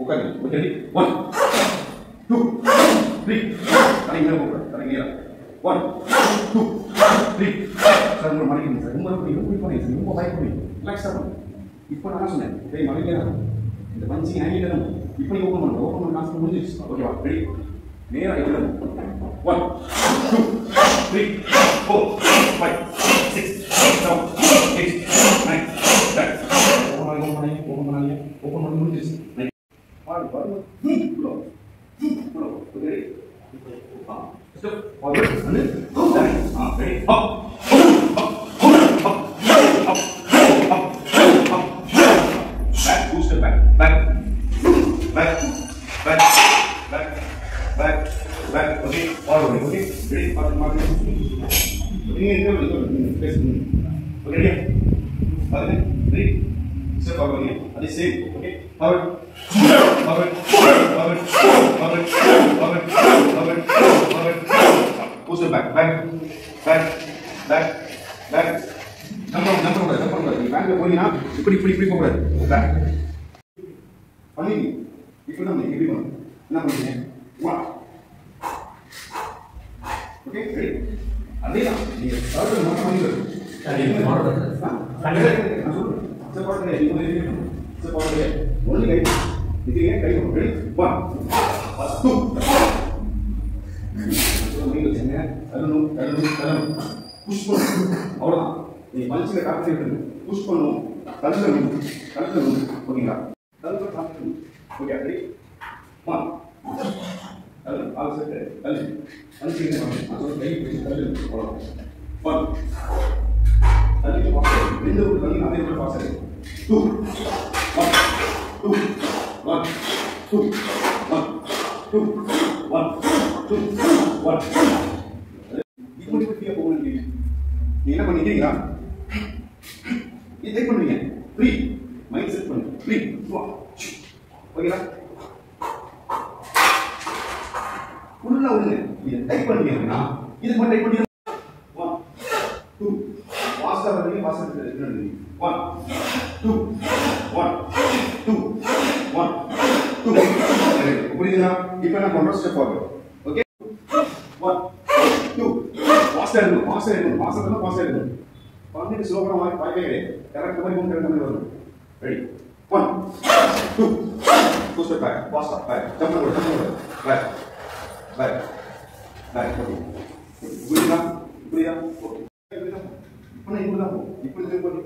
உட்காருங்க. ஓகே 1 2 3 தலைங்க போடுங்க. தலைங்க 1 2 3 சார் உங்க மணிக்கு சார் ரொம்ப பண்ணுங்க சார் ரொம்ப பயப்படி ரிலாக்ஸ் ஆகும். இப்போ நான் சொன்னேன் டேய் மணிக்கு இந்த பஞ்சி ஹேங்கிங் இப்போ நீ ஓபன் பண்ணு காசு முடிஞ்சிச்சு. ஓகேவா ரெடி நேரா எழுதுங்க 1 2 3 4 5 6 7 8 9 10 ஓபன் பண்ணி முடிஞ்சிச்சு. பாரு flow ready step forward and go down. Ready? Up. Back, 2 step back. Back. Okay. Forward. Okay. Ready? Mark. Okay. Ready? Step forward again. That is same. Okay. Forward. Push it back. Number. Back போறீனா இப்படி போக கூடாது. Back. பண்ணி இப்போ நம்ம இப்படி பண்ணணும். என்ன பண்ணுவீங்க? 1 ஓகே ரெடி. அதேதான் நீங்க சாப்பிட மட்டும் பண்ணிடுங்க. அது மாடல் நான் சொல்றேன். சப்போர்ட் பண்ணி இது மாதிரி பண்ணணும். சப்போர்ட் பண்ணி ஒன்லி கை இது ஏன் கை ரெடி 1 2 நீங்க செஞ்ச தரணும் புஷ் பண்ணு அவ்வளவுதான். நீ மனசுல கான்சென்ட்ரேட் புஷ் பண்ணணும் தள்ளணும் ஓகேங்களா தள்ளணும் கான்சென்ட்ரேட் ஓகே ரெடி 1 தள்ளு ஆல் செட் தள்ளு மனசுல நான் கை பிடிச்சு தள்ளு அவ்வளவுதான் 1 தள்ளி பாஸ் ரெண்டு ஒரு தள்ளி அதே மாதிரி பாஸ் 2 நீ என்ன பண்ணிக்கிறீங்களா இது டைப் பண்ணுவீங்க 3 மைண்ட் செட் பண்ணு 3 ஓகேங்களா ஃபுல்லா விடுங்க இது டைப் பண்ணீங்கன்னா இது மட்டும் டைப் பண்ணீங்க 1 2 ஃபாஸ்டா வரீங்க 1 2 புரியுதுங்களா இப்போ நான் பண்ற ஸ்டெப் ஃபார்வர்ட் ஓகே 1 2 ஃபாஸ்டா இருக்கணும் பண்ணிட்டு ஸ்லோவா மாதிரி பாய்வே கரெக்ட் மாதிரி வரும் ரெடி 1 2 2 ஸ்டெப் பேக் ஃபாஸ்டா பேக் ஜம்ப் பண்ணு பேக் ஓகே புரியுதா ஓகே இப்போ நான் இப்போ பண்ணி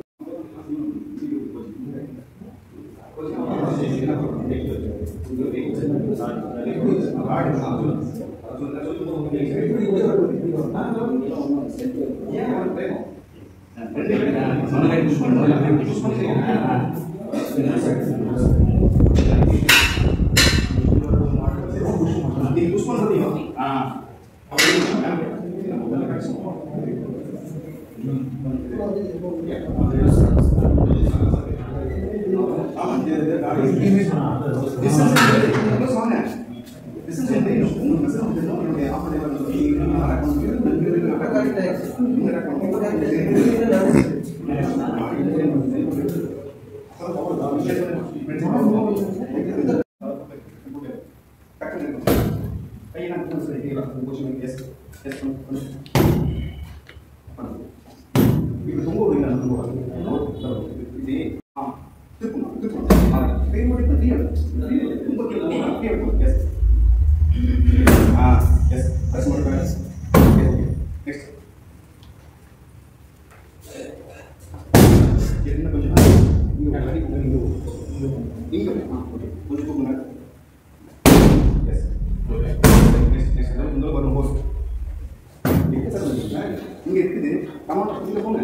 இங்க இருக்குது டமாட்டோ இங்க போங்க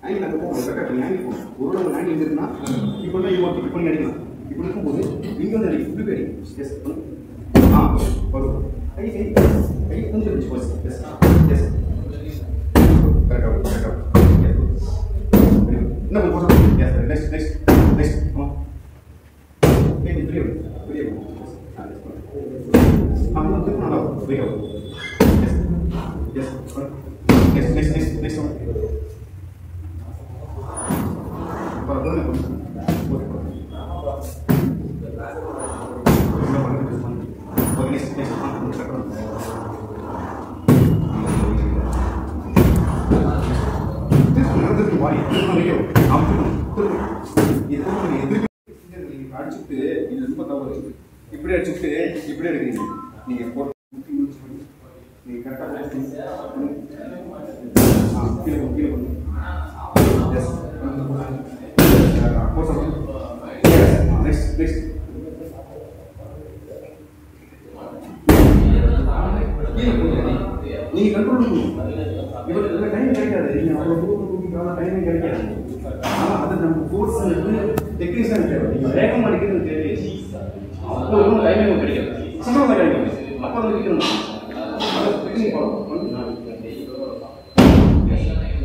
ஆங்கிள் அங்க போங்க கரெக்டா ஆங்கிள் போங்க ஒரு ஒரு ஆங்கிள் இருக்குன்னா இப்போ தான் யூ வாண்ட் இப்போ அடிக்கலாம் இப்போ இருக்கும்போது இங்க வந்து அடி இப்படி அடி எஸ் வரும் கை கொஞ்சம் வச்சு போஸ் எஸ் கரெக்டா என்ன போறோம் எஸ் நெக்ஸ்ட் கம் ஓகே பெரிய நம்ம வந்து நல்லா வெயிட் Next one. Para இது ரொம்ப தவறு. இப்படி அடிச்சுட்டு இப்படி எடுக்கிறீங்க. நீங்கள் போட்டு நீங்கள் கரெக்டாக கீழே கீழே பண்ணுங்க. எஸ் நெக்ஸ்ட் நெக்ஸ்ட் நீங்கள் கண்ட்ரோல் பண்ணணும். இவருக்கு டைம் கிடைக்காது. நீங்கள் அவ்வளோ தூரம் டைமே கிடைக்காது. ஆனால் அது நம்ம ஃபோர்ஸ் டெக்னீஷியன் தேவை. நீங்கள் வேகம் அடிக்கிறது தேவை. அப்போ ஒன்றும் டைமே கிடைக்காது. சம்பளம் கிடைக்காது. அப்போ வந்து விற்கணும். அதை டெக்னிக் ஃபாலோ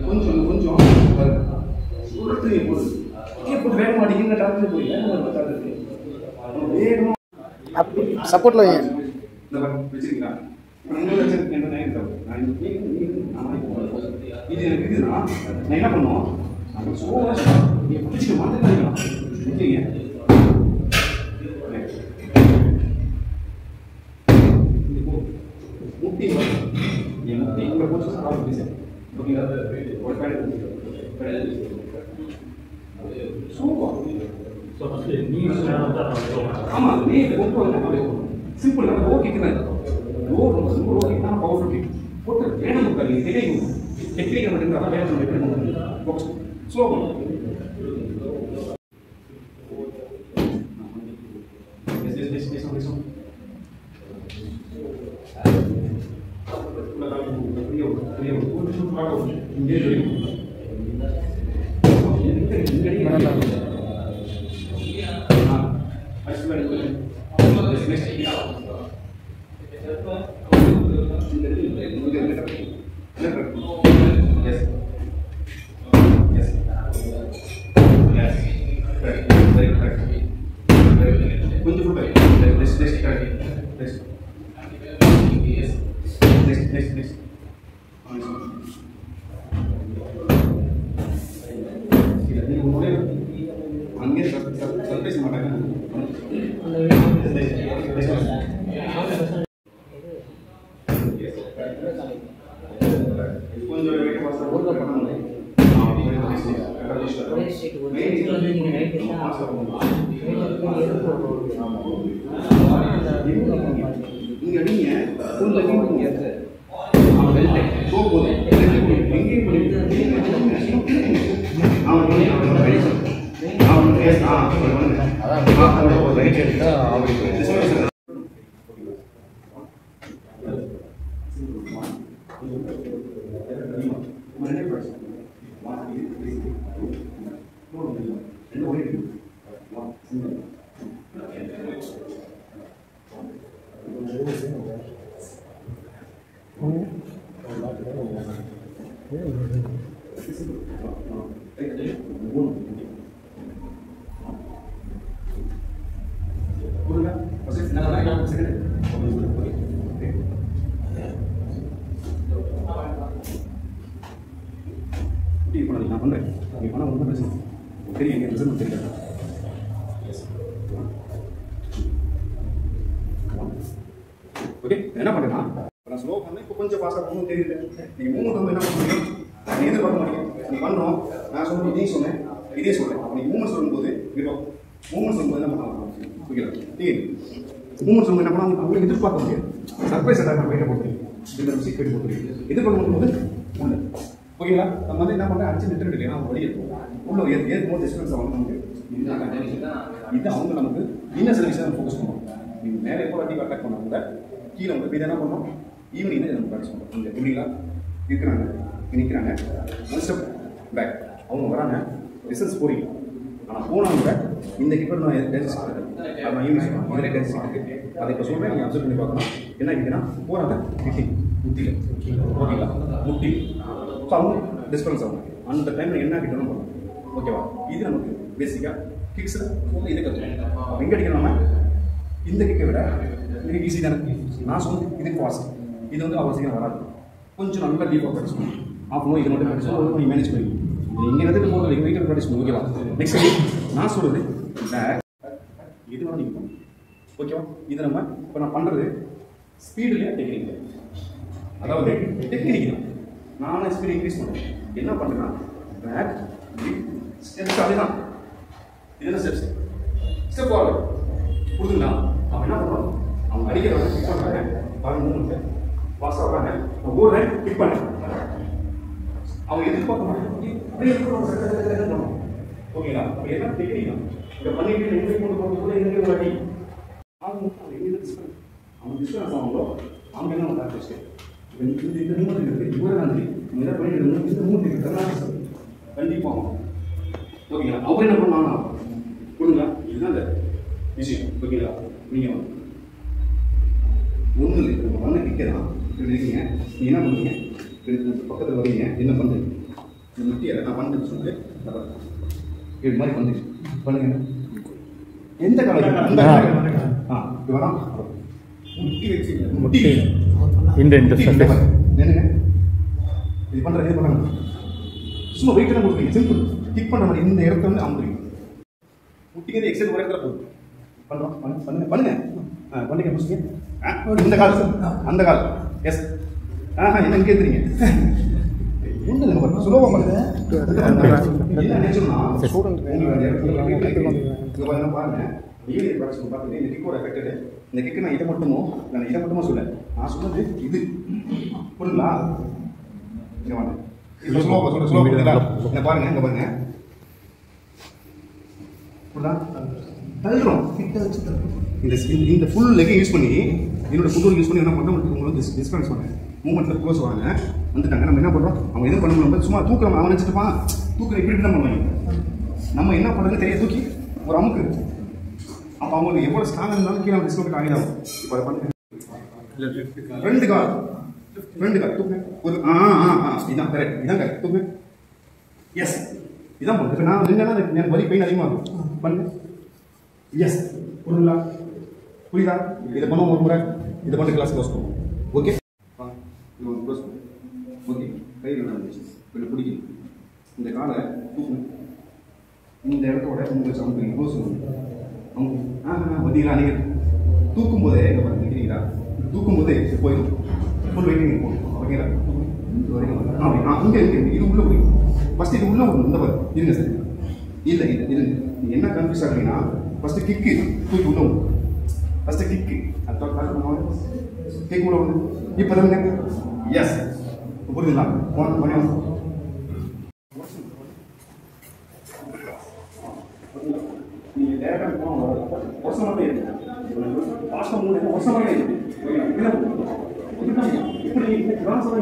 கொஞ்சம் கொஞ்சம் உடற்று போகுது. போட்டு வேகம் அடிக்கிற டாக்டர் போய் வேகம் சப்போர்ட்ல வச்சிருக்கீங்களா? இது எனக்கு இருக்குதுன்னா நான் என்ன பண்ணுவோம், பிடிச்சிக்க மாட்டேன். முட்டி என் முட்டி இங்கே போச்சு. ஆமாம், நீ கொண்டு வந்து சிம்பிள். ஓ கேட்குறேன். ஓ ரொம்ப ஓகே தான். பவர்ஃபுல் கிக் போட்டு வேணும் கொடுக்காது. தெரியும் டெக்னிக்கை மட்டும்தான் வேணும். எப்படி பண்ணுவோம் ஸ்லோ பண்ணும். அங்கே சர்ப்ரைஸ் மாட்டாங்க. கொஞ்சம் நீங்க அடிங்க கொஞ்சம் நான் பண்றேன். நீ பணம் ஒன்றும் பிரச்சனை தெரியும். எங்க ரிசல்ட் தெரியாது. ஓகே, என்ன பண்ணுறேன்னா நான் ஸ்லோ பண்ணேன். இப்போ கொஞ்சம் ஃபாஸ்ட்டாக ஒன்றும் தெரியல. நீங்கள் மூவ்மெண்ட் வந்து என்ன பண்ணுறீங்க, நீங்கள் எதிர்பார்க்க மாட்டீங்க. நீ பண்ணுறோம், நான் சொன்னேன், இதையும் சொன்னேன், இதே சொல்கிறேன். அப்போ நீங்கள் மூவ்மெண்ட் சொல்லும்போது விடும். மூவ்மெண்ட் சொல்லும்போது என்ன பண்ணலாம், ஓகே மூவ்மெண்ட் சொல்லும்போது என்ன பண்ணலாம், உங்களுக்கு எதிர்பார்க்க முடியாது. சர்ப்ரைஸ் எல்லாம் போயிட்டு போட்டுருக்கீங்க. இந்த சீக்கிரம் போட்டுருக்கீங்க. எதிர்பார்க்கும் போது உண்டு. ஓகேங்களா? நம்ம வந்து என்ன பண்ணுறேன், அடிச்சு நிறுத்திட்டு ஏன்னா வழி இருக்கும். உள்ள ஏற்கும் போது டிஸ்டன்ஸ் அவங்க நமக்கு இது அவங்க நமக்கு இன்னும் சில விஷயம் ஃபோக்கஸ் பண்ணுவோம். நீங்கள் மேலே எப்போ அடி அட்டாக் பண்ணால் கூட கீழே வந்து இப்போ என்ன பண்ணோம், ஈவினிங் நம்ம ப்ராக்டிஸ் பண்ணுறோம். இங்கே எப்படிங்களா இருக்கிறாங்க, நிற்கிறாங்க, ஒன் ஸ்டெப் பேக் அவங்க வராங்க, ரிசல்ட்ஸ் போறீங்க. ஆனால் போனால் கூட இந்த கிப்பர் நான் டேஜஸ் நான் ஈவினிங் சொல்லுவேன். இதிலே டேஜஸ் இருக்குது. அதை இப்போ சொல்கிறேன், நீங்கள் அப்சர்வ் பண்ணி பார்க்கணும். என்ன இருக்குன்னா போகிறாங்க முட்டியில் ஓகேங்களா, முட்டி. ஸோ அவங்க டிஸ்பரன்ஸ் ஆகும். அந்த டைமில் என்ன கிட்டணும் பண்ணணும். ஓகேவா? இது நமக்கு பேசிக்காக கிக்ஸில் இதை கற்றுக்கணும். எங்கே அடிக்கணும்னா இந்த கிக்கை விட இது ஈஸி தானே. நான் சொன்னது இது ஃபாஸ்ட். இது வந்து அவ்வளோ சீக்கிரம் வராது. கொஞ்சம் நல்லா டீப்பாக ப்ராக்டிஸ் பண்ணணும். ஆஃப் இது மட்டும் ப்ராக்டிஸ் பண்ணணும். நீங்கள் மேனேஜ் பண்ணி இங்கே வந்துட்டு போகிறது எங்கள் வீட்டில் ப்ராக்டிஸ் பண்ணணும். ஓகேவா? நெக்ஸ்ட் நான் சொல்கிறது பேக் இது வேணும் நீங்கள் பண்ணணும். ஓகேவா? இது நம்ம இப்போ நான் பண்ணுறது ஸ்பீடுலையா டெக்னிக், அதாவது டெக்னிக் தான். நானும் ஸ்பீட் இன்க்ரீஸ் பண்ணுறேன். என்ன பண்ணுறேன்னா பேக் ஸ்டெப்ஸ் அதே தான். இதெல்லாம் ஸ்டெப்ஸ். ஸ்டெப் ஃபார்வர்ட் புரியுதுங்களா? அவன் என்ன பண்ணுறான், அவங்க அடிக்கிறவங்க பிக் பண்ணுறாங்க, பாருங்க மூமெண்ட்டு ஃபாஸ்ட்டாக வராங்க, நான் ஓடுறேன் பிக் பண்ணேன். அவங்க எதிர்பார்க்க மாட்டாங்க, ஓகேங்களா? அப்போ என்ன டெக்னிக்கா இதை பண்ணிட்டு எங்கே கொண்டு போகிறது எங்கே ஒரு அடி அவங்க எங்கே டிஸ்கஸ் அவங்க டிஸ்கஸ் ஆகுங்களோ அவங்க என்ன பண்ணுறாங்க இந்த மூமெண்ட் இருக்குது இவ்வளோ நன்றி என்ன பண்ணிட்டு இந்த மூமெண்ட் இருக்குது கண்டிப்பாக ஓகேங்களா? அவர் என்ன பண்ணாங்க கொடுங்களா, இதுதான் அந்த விஷயம் ஓகேங்களா? நீங்கள் ஒன்றும் இல்லை, நம்ம பண்ண கிட்டதான் இப்படி இருக்கீங்க, நீங்கள் என்ன பண்ணுறீங்க பக்கத்தில் வரீங்க, என்ன பண்ணுறீங்க இந்த முட்டியை நான் பண்ணுறேன்னு சொல்லிட்டு இது மாதிரி பண்ணுங்க எந்த காலம் அந்த இது வேணாம் முட்டி வச்சு முட்டி என்னங்க இது பண்ணுறது இது பண்ணாங்க சும்மா வெயிட் தான் கொடுக்குறீங்க, சிம்பிள் கிக் பண்ணுற மாதிரி இந்த இடத்துல வந்து அமுறீங்க முட்டிக்கிறது எக்ஸைட் ஒரு இடத்துல போகுது பண்ணுறோம் பண்ணுங்க பண்ணுங்க முடிச்சுங்க இந்த காலம் அந்த காலம் எஸ் என்ன இங்கே தெரியுங்க ஒன்றும் இல்லை சுலபமாக பண்ணுங்க என்ன நினைச்சோம்னா பாருங்க ஈவினிங் ப்ராடக்ட்ஸ் பார்த்துட்டு இந்த கிக்கோட எஃபெக்டடு இந்த கிக்கு நான் இதை மட்டுமா சொல்ல நான் சொன்னது இது புரியுங்களா? இங்கே வாங்க இப்போ சுலபமாக பாருங்க இங்கே பாருங்க தள்ளுறோம் இந்த ஃபுல் லெக்கை யூஸ் பண்ணி என்னோட ஃபுட் யூஸ் பண்ணி என்ன பண்ணுறோம் உங்களுக்கு டிஸ்பென்ஸ் பண்ணேன் மூமெண்ட்டில் க்ளோஸ் வாங்க வந்துட்டாங்க. நம்ம என்ன பண்ணுறோம் அவங்க எதுவும் பண்ண முடியும் சும்மா தூக்குறோம் அவன் நினச்சிட்டுப்பான் தூக்குற இப்படி தான் பண்ணுவாங்க. நம்ம என்ன பண்ணுறதுன்னு தெரிய தூக்கி ஒரு அமுக்கு அப்போ அவங்களுக்கு எவ்வளோ ஸ்ட்ராங்காக இருந்தாலும் கீழே டிஸ்கவுண்ட் ஆகிடும். இப்போ அதை பண்ணுங்க ரெண்டு கால் தூக்கு ஒரு இதான் கரெக்ட் தூக்கு எஸ் இதான் பண்ணுங்க. இப்போ நான் நின்னா எனக்கு வலி பெயின் அதிகமாக இருக்கும் பண்ணுங்க எஸ் புரியுங்களா? புரியுதா? இதை பண்ணுவோம் ஒரு முறை இதை பண்ணி கிளாஸ் க்ளோஸ் பண்ணுவோம் ஓகே இது ஒரு க்ளோஸ் பண்ணுவோம் ஓகே கையில் நடந்துச்சு கொஞ்சம் பிடிக்கும் இந்த காலை தூக்கணும் இந்த இடத்தோட உங்களுக்கு சமைக்கிறீங்க க்ளோஸ் பண்ணுங்க அவங்க பார்த்தீங்களா நீங்கள் தூக்கும் போதே நிற்கிறீங்களா தூக்கும் போதே போயிடும் ஃபுல் வெயிட்டிங் போகும் ஓகேங்களா இங்கே இருக்கு இது உள்ளே போய் ஃபஸ்ட்டு இது உள்ளே வரும் இந்த பாரு இருங்க சார் இல்லை இருங்க நீங்கள் என்ன கன்ஃபியூஸ் ஆகிறீங்கன்னா ஃபஸ்ட்டு கிக்கு தூக்கி உள்ள ஃபஸ்ட்டு கிக்கு அது கிக் உள்ள வந்து இப்போ தான் எஸ் புரியுதுங்களா? நீங்கள் டேரக்டாக போனால் வருஷமாகவே இருக்குது பாஸ்ட்டாக மூணு வருஷமாகவே இருக்குது இப்படி இந்த ட்ரான்ஸ்ஃபர்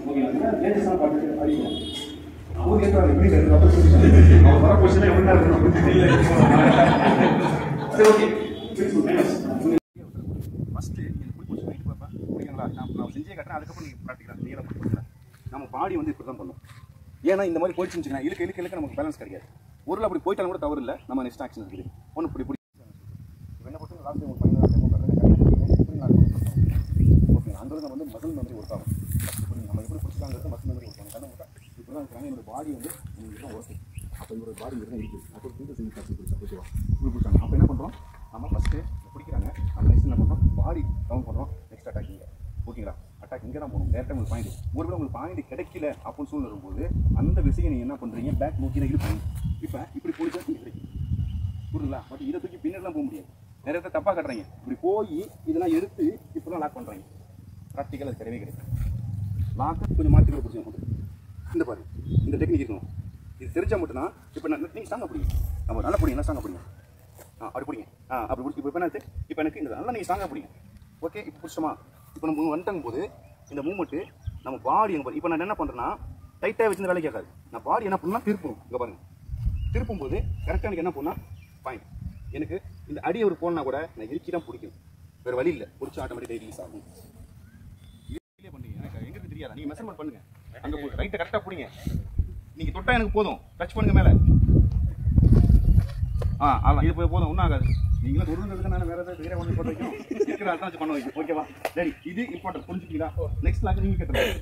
ஓகேங்களா? லேட்டஸ்டாக பார்த்துட்டு அறியும் அவங்க கேட்குறாங்க எப்படி அவங்க வர கொஸ்டின் எப்படி தான் இருக்கணும் இல்லை சரி ஓகே ஃபஸ்ட்டு எனக்கு பிடிச்சி வெயிட் பார்ப்பேன் ஓகேங்களா? நான் செஞ்சே கட்டுறேன் அதுக்கப்புறம் நீங்கள் ப்ராக்டிக்கலாம் நீங்களே பண்ணுறேன். நம்ம பாடி வந்து இப்படி தான் பண்ணும். ஏன்னா இந்த மாதிரி போயிடுச்சுன்னு வச்சுக்கோங்க இழுக்க நமக்கு பேலன்ஸ் கிடைக்காது. ஒரு அப்படி போயிட்டாலும் கூட தவறு இல்லை. நம்ம நெக்ஸ்ட் ஆக்ஷன் இருக்குது ஒன்று இப்படி என்ன பொறுத்து லாஸ்ட் டைம் ஓகே அந்த நம்ம வந்து மசில் மெமரி ஒர்க் ஆகும். நம்ம எப்படி பிடிச்சிட்டாங்கிறது மசில் மெமரி ஒர்க் ஆகும். கண்ணை மட்டும் இப்படி தான் இருக்காங்க என்னோட பாடி வந்து உங்களுக்கு தான் ஒர்க்கு அப்போ என்னோட பாடி தான் இருக்குது அப்போ ஓகேவா இப்படி பிடிச்சாங்க. அப்போ என்ன பண்ணுறோம் நம்ம ஃபஸ்ட்டு பிடிக்கிறாங்க நம்ம நெக்ஸ்ட் என்ன பண்ணுறோம் பாடி டவுன் பண்ணுறோம் நெக்ஸ்ட் அட்டாக்கிங்க ஓகேங்களா? அட்டாக் இங்கே தான் போகணும் டேரெக்டாக உங்களுக்கு பாயிண்ட் ஒருவேளை உங்களுக்கு பாயிண்ட் கிடைக்கல அப்படின்னு சூழ்நிலை வரும்போது அந்த விஷயம் நீங்கள் என்ன பண்ணுறீங்க பேக் நோக்கி தான் இழுப்பீங்க. இப்போ இப்படி பிடிச்சா கிடைக்கும் புரியுங்களா? பட் இதை தூக்கி பின்னெல்லாம் போக முடியாது. நிறைய பேர் தப்பாக கட்டுறீங்க இப்படி போய் இதெல்லாம் எடுத்து இப்போ தான் லாக் பண்ணுறாங்க. ப்ராக்டிக்கல் அது கிடையவே கிடையாது. லாக்கு கொஞ்சம் மாற்றி கூட பிடிச்சி இந்த பாரு இந்த டெக்னிக் இருக்கணும். இது தெரிஞ்சால் மட்டும்தான் இப்போ நீங்கள் ஸ்ட்ராங்காக பிடிங்க நம்ம நல்லா பிடிங்க ஸ்ட்ராங்காக பிடிங்க அப்படி பிடிங்க அப்படி பிடிச்சி இப்போ என்ன இப்போ எனக்கு இந்த நல்லா நீங்கள் ஸ்ட்ராங்காக பிடிங்க ஓகே. இப்போ பிடிச்சோமா இப்போ நம்ம வந்துட்டாங்க போது இந்த மூமெண்ட்டு நம்ம பாடி எங்கே பாரு இப்போ நான் என்ன பண்ணுறேன்னா டைட்டாக வச்சு வேலை கேட்காது. நான் பாடி என்ன பண்ணால் திருப்பணும் இங்கே பாருங்கள் திருப்பும் போது கரெக்டாக எனக்கு என்ன பண்ணால் பாயிண்ட் எனக்கு இந்த அடி ஒரு போனா கூட நான் இறுக்கி தான் பிடிக்கும் வேறு வழி இல்லை பிடிச்சி ஆட்டோமேட்டிக் ரிலீஸ் ஆகும். இதுலேயே பண்ணுறீங்க எனக்கு எங்களுக்கு தெரியாதா நீங்கள் மெஷர்மெண்ட் பண்ணுங்கள் அங்கே போய் ரைட்டை கரெக்டாக பிடிங்க நீங்கள் தொட்டால் எனக்கு போதும் டச் பண்ணுங்க மேலே ஆமாம் இது போய் போதும் ஒன்றும் ஆகாது. நீங்களும் தொடுறதுக்கு நான் வேறு ஏதாவது வேறு ஒன்று போட்டு வைக்கும் இருக்கிற அதான் வச்சு பண்ண வைக்கும் ஓகேவா? சரி இது இம்பார்ட்டன்ட் புரிஞ்சுக்கிங்களா? நெக்ஸ்ட் லாக் நீங்கள் கேட்டுருங்க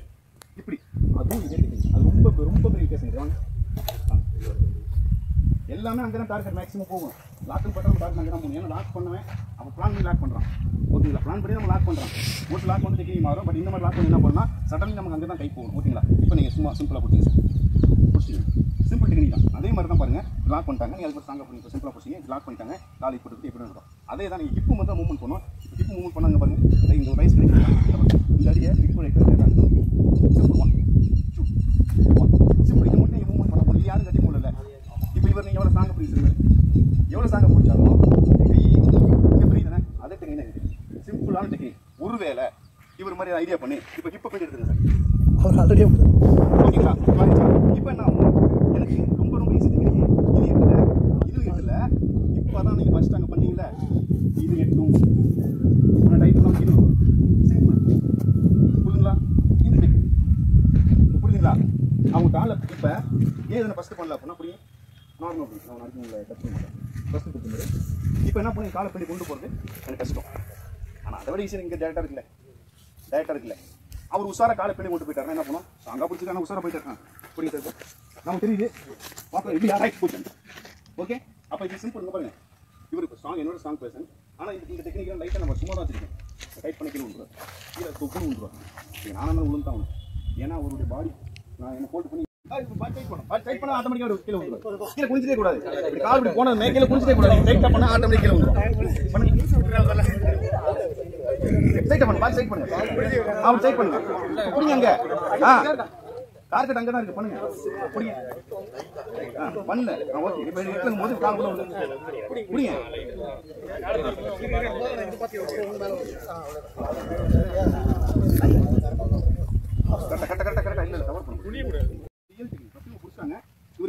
இப்படி அதுவும் இதே அது ரொம்ப ரொம்ப பெரிய வித்தியாசம் எல்லாமே அங்கே தான் டார்கெட் மேக்ஸிமம் போகும். லாக்கில் பட்டம் டார்கெட் அங்கே தான் போகணும். ஏன்னா லாக் பண்ணுவேன் அப்போ பிளான் பண்ணி லாக் பண்ணுறான் ஓகேங்களா? பிளான் பண்ணி நம்ம லாக் பண்ணுறோம் ஒரு லாக் வந்து டெக்னிக் மாறும். பட் இந்த மாதிரி லாக் பண்ணி என்ன பண்ணால் சடன்லி நமக்கு அங்கே தான் கை போகணும் ஓகேங்களா? இப்போ நீங்கள் சும்மா சிம்பிளாக பிடிச்சிங்க சிம்பிள் டெக்னிக் தான். அதே மாதிரி தான் பாருங்க, லாக் பண்ணிட்டாங்க. நீங்க அதுக்கு ஸ்ட்ராங்கா பண்ணி சிம்பிளா போடுங்க, லாக் பண்ணிட்டாங்க. காலை போட்டுட்டு எப்படி இருக்கும் அதே தான். நீங்க ஹிப் மட்டும் மூவ்மெண்ட் பண்ணணும். ஹிப் மூவ்மெண்ட் பண்ணாங்க பாருங்க, இந்த ஒரு ரைஸ் கிடைக்கும். இந்த அடியை ஹிப் ரைட் சிம்பிள் 1 2 1 சிம்பிள். இது மட்டும் நீங்க மூவ்மெண்ட் பண்ண முடியும். யாரும் கட்டி போடல. இப்போ இவர் நீங்க எவ்வளவு ஸ்ட்ராங்கா பிடிச்சிருங்க, எவ்வளவு ஸ்ட்ராங்கா பிடிச்சாலும் இங்க புரியுதுதானே? அதே டெக்னிக் சிம்பிளான டெக்னிக். ஒருவேளை இவர் மாதிரி ஐடியா பண்ணி இப்போ ஹிப்பை கொஞ்சம் எடுத்துருங்க சார். அவர் ஆல்ரெடி ஓகேங்களா? இப்போ என்ன எனக்கு ரொம்ப ரொம்ப ஈஸி டெக்னிக். இது எட்டுல, இது எட்டுல. இப்போ தான் நீங்கள் ஃபர்ஸ்ட் அங்கே பண்ணீங்களா, இது எட்டும் நான் டைப் பண்ண வைக்கணும். சிம்பிள் புரியுதுங்களா? இந்த டெக்னிக் புரியுதுங்களா? அவங்க காலை இப்போ ஏதனை ஃபஸ்ட்டு பண்ணல அப்படின்னா புரியும். நார்மல் புரியும். நான் நாளைக்கு உங்களை கற்று மாட்டேன் ஃபஸ்ட்டு கொடுத்துருந்தது. இப்போ என்ன பண்ணி காலை பண்ணி கொண்டு போகிறது எனக்கு கஷ்டம். ஆனால் அதை விட ஈஸியாக இங்கே டேரக்டாக இருக்குல்ல. அவர் உஷாரா காலை பண்ணி கொண்டு போயிட்டாருன்னா என்ன பண்ணும்? அங்கே பிடிச்சிருக்காங்க, உஷாரா போயிட்டாரு. புரியுது சார்? நமக்கு தெரியுது பார்க்கலாம் எப்படி ரைட் போச்சு. ஓகே, அப்போ இது சிம்பிள் பாருங்க. இவருக்கு ஸ்ட்ராங், என்னோட ஸ்ட்ராங் பர்சன். ஆனால் இந்த டெக்னிக்கெலாம் லைட்டாக நம்ம சும்மா தான் வச்சிருக்கோம். டைட் பண்ணி கீழே விழுந்துருவார், கீழே தொக்குன்னு விழுந்துருவார். நீங்கள் நானும் விழுந்து தான் ஏன்னா அவருடைய பாடி நான் என்ன போல்ட் பண்ணி டைட் பண்ண ஆட்டோமேட்டிக்காக கீழே விழுந்துருவார். கீழே குளிச்சிட்டே கூடாது. கால் இப்படி போன மேலே குளிச்சிட்டே கூடாது. டைட்டாக பண்ணால் ஆட்டோமேட்டிக் கீழே விழுந்துருவார். சைட் பண்ணுங்க, பால் சைட் பண்ணுங்க. அவன் சைட் பண்ணுங்க. புடிங்க அங்க. கார்கட் அங்க தான் இருக்கு, பண்ணுங்க. புடிங்க. பண்ணல. ஓகே. இப்போ எடுக்கும் போது கால் உள்ள வந்து புடிங்க. கரெக்டா இல்ல கவர் பண்ணுங்க. புடிய கூடாது. ரியல் டெக்னிக் பசங்க புடிச்சாங்க.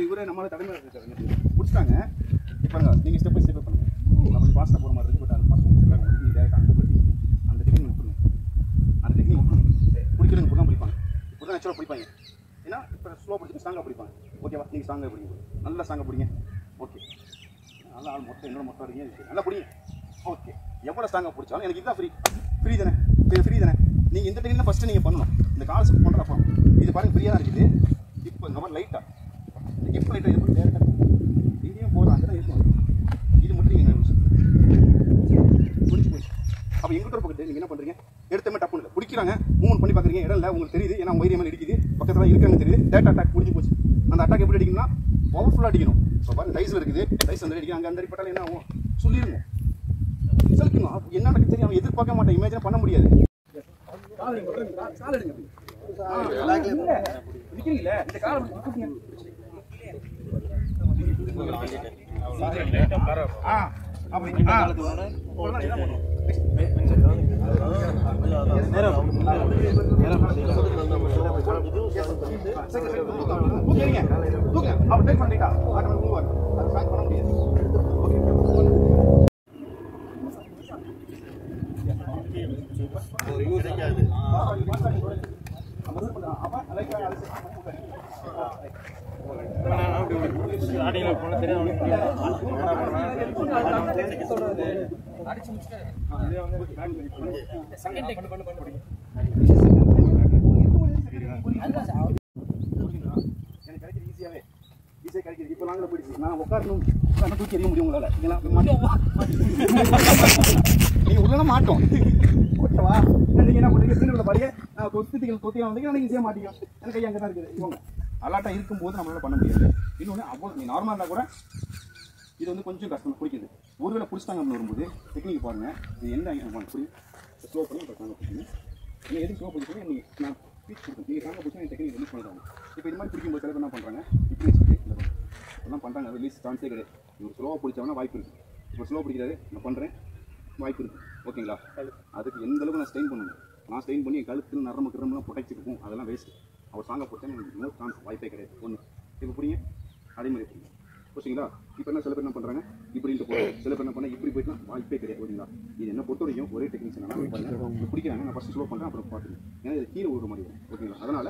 இவரே நம்மள தடமே இருக்காரு. புடிச்சாங்க. பாருங்க, நீங்க ஸ்டெப் பை ஸ்டெப் பண்ணுங்க. நம்ம பாஸ்டா போற மாதிரி இருக்கு. பட் அது பாஸ்டா செல்லாங்க. நீங்க டைரக்டா அங்க போய் அந்த டெக்னிக் விட்டுருங்க. அந்த டெக்னிக் விட்டுருங்க. பிடிக்கிறவங்க இப்படி தான் பிடிப்பாங்க. இப்படி தான் ஆக்சுவலாக பிடிப்பாங்க. ஏன்னா இப்போ ஸ்லோ பிடிச்சி ஸ்ட்ராங்காக பிடிப்பாங்க. ஓகேவா? நீங்கள் ஸ்ட்ராங்காக பிடிங்க, நல்லா ஸ்ட்ராங்காக பிடிங்க. ஓகே, நல்லா ஆள் மொத்தம் என்னோட மொத்தம் இருக்கீங்க, நல்லா பிடிங்க. ஓகே, எவ்வளோ ஸ்ட்ராங்காக பிடிச்சாலும் எனக்கு இதுதான் ஃப்ரீ தானே. நீங்கள் இந்த டெக்னிக் தான் ஃபஸ்ட்டு நீங்கள் பண்ணணும். இந்த கால் செட் பண்ணுற அப்புறம் இது பாருங்கள் ஃப்ரீயாக தான் இருக்குது. இப்போ இந்த மாதிரி லைட்டாக இப்போ லைட்டாக இது பண்ணி டேரக்டாக இங்கேயும் போதும், அங்கே தான் இருக்கும். இது மட்டும் நீங்கள் முடிச்சு போய் அப்போ எங்கிட்ட பக்கத்து நீங்கள் என்ன பண்ணுறீங்க? எடுத்தமே டப்பு இல்லை, பிடிக்கிறாங்க, மூவ்மெண்ட் பண்ணி பார்க்குறீங்க, இடம் இல்லை உங்களுக்கு தெரியுது. ஏன்னா உங்கள் ஏரியா மேலே இடிக்குது, பக்கத்தில் இருக்காங்க தெரியுது. டேரக்ட் அட்டாக் முடிஞ்சு போச்சு. அந்த அட்டாக் எப்படி அடிக்கணும்னா பவர்ஃபுல்லாக அடிக்கணும். ஸோ பாருங்க, டைஸில் இருக்குது, டைஸ் வந்து அடிக்கணும். அங்கே அந்த அடிப்பட்டாலும் என்ன ஆகும் சொல்லிடுங்க, செலுக்கணும். என்ன எனக்கு தெரியும், அவன் எதிர்பார்க்க மாட்டேன், இமேஜின் பண்ண முடியாது. கால் எடுங்க, நிற்கிறீங்களே இந்த கால் அப்படி இப்போ நாங்கள போயிடுச்சு. நான் உட்காரணும், தூக்கி எறிய முடியும் உங்களால். நீங்க உள்ள மாட்டோம். ஓகேவா? நீங்க என்ன பண்ணுறீங்க? சீனில் பாருங்க, நான் கொத்தியாக வந்தீங்க, நீங்கள் ஈஸியாக மாட்டிக்கும். எனக்கு கை அங்கே தான் இருக்குது. இவங்க அலாட்டாக இருக்கும்போது நம்மளால பண்ண முடியாது. இன்னொன்று அவ்வளோ நீ நார்மலாக இருந்தால் கூட இது வந்து கொஞ்சம் கஷ்டம் பிடிக்குது. ஒருவேளை பிடிச்சிட்டாங்க அப்படின்னு வரும்போது டெக்னிக் பாருங்கள். இது என்ன புரியும், ஸ்லோ பண்ணி நாங்கள் பிடிச்சிங்க. நீங்கள் எதுவும் ஸ்லோ பிடிச்சிங்க, நீங்கள் நான் ஸ்பீச் கொடுக்கும். நீங்கள் சாங்க பிடிச்சா டெக்னிக் ரிலீஸ் பண்ணுறாங்க. இப்போ இது மாதிரி பிடிக்கும்போது சில பேர் என்ன பண்ணுறாங்க, இப்படி எல்லாம் பண்ணுறாங்க. ரிலீஸ் சான்ஸே கிடையாது. இவர் ஸ்லோவாக பிடிச்சவனா வாய்ப்பு இருக்குது. இப்போ ஸ்லோ பிடிக்கிறாரு, நான் பண்ணுறேன், வாய்ப்பு இருக்குது. ஓகேங்களா? அதுக்கு எந்த அளவுக்கு நான் ஸ்ட்ரெயின் பண்ணணும். நான் ஸ்ட்ரெயின் பண்ணி என் கழுத்து நரம்பு கிரம்பெல்லாம் புடைச்சிருக்கும். அதெல்லாம் வேஸ்ட். அவர் சாங்க பிடிச்சா நோ சான்ஸ், வாய்ப்பே கிடையாது. ஒன்று இப்போ புரியுங்க, அதே மாதிரி புரியுங்க. ஓகேங்களா? இப்போ என்ன சில பேர் என்ன பண்ணுறாங்க, இப்படின்ட்டு போகிறாங்க. சில பேர் என்ன பண்ணால் இப்படி போயிட்டுனா வாய்ப்பே கிடையாது. ஓகேங்களா? இது என்ன பொறுத்த வரைக்கும் ஒரே டெக்னிக்ஸ் என்னன்னா, பிடிக்கிறாங்க, நான் ஃபஸ்ட்டு ஸ்லோ பண்ணுறேன், அப்புறம் பார்த்துங்க. ஏன்னா இது கீழே விடுற மாதிரி வரும். ஓகேங்களா? அதனால்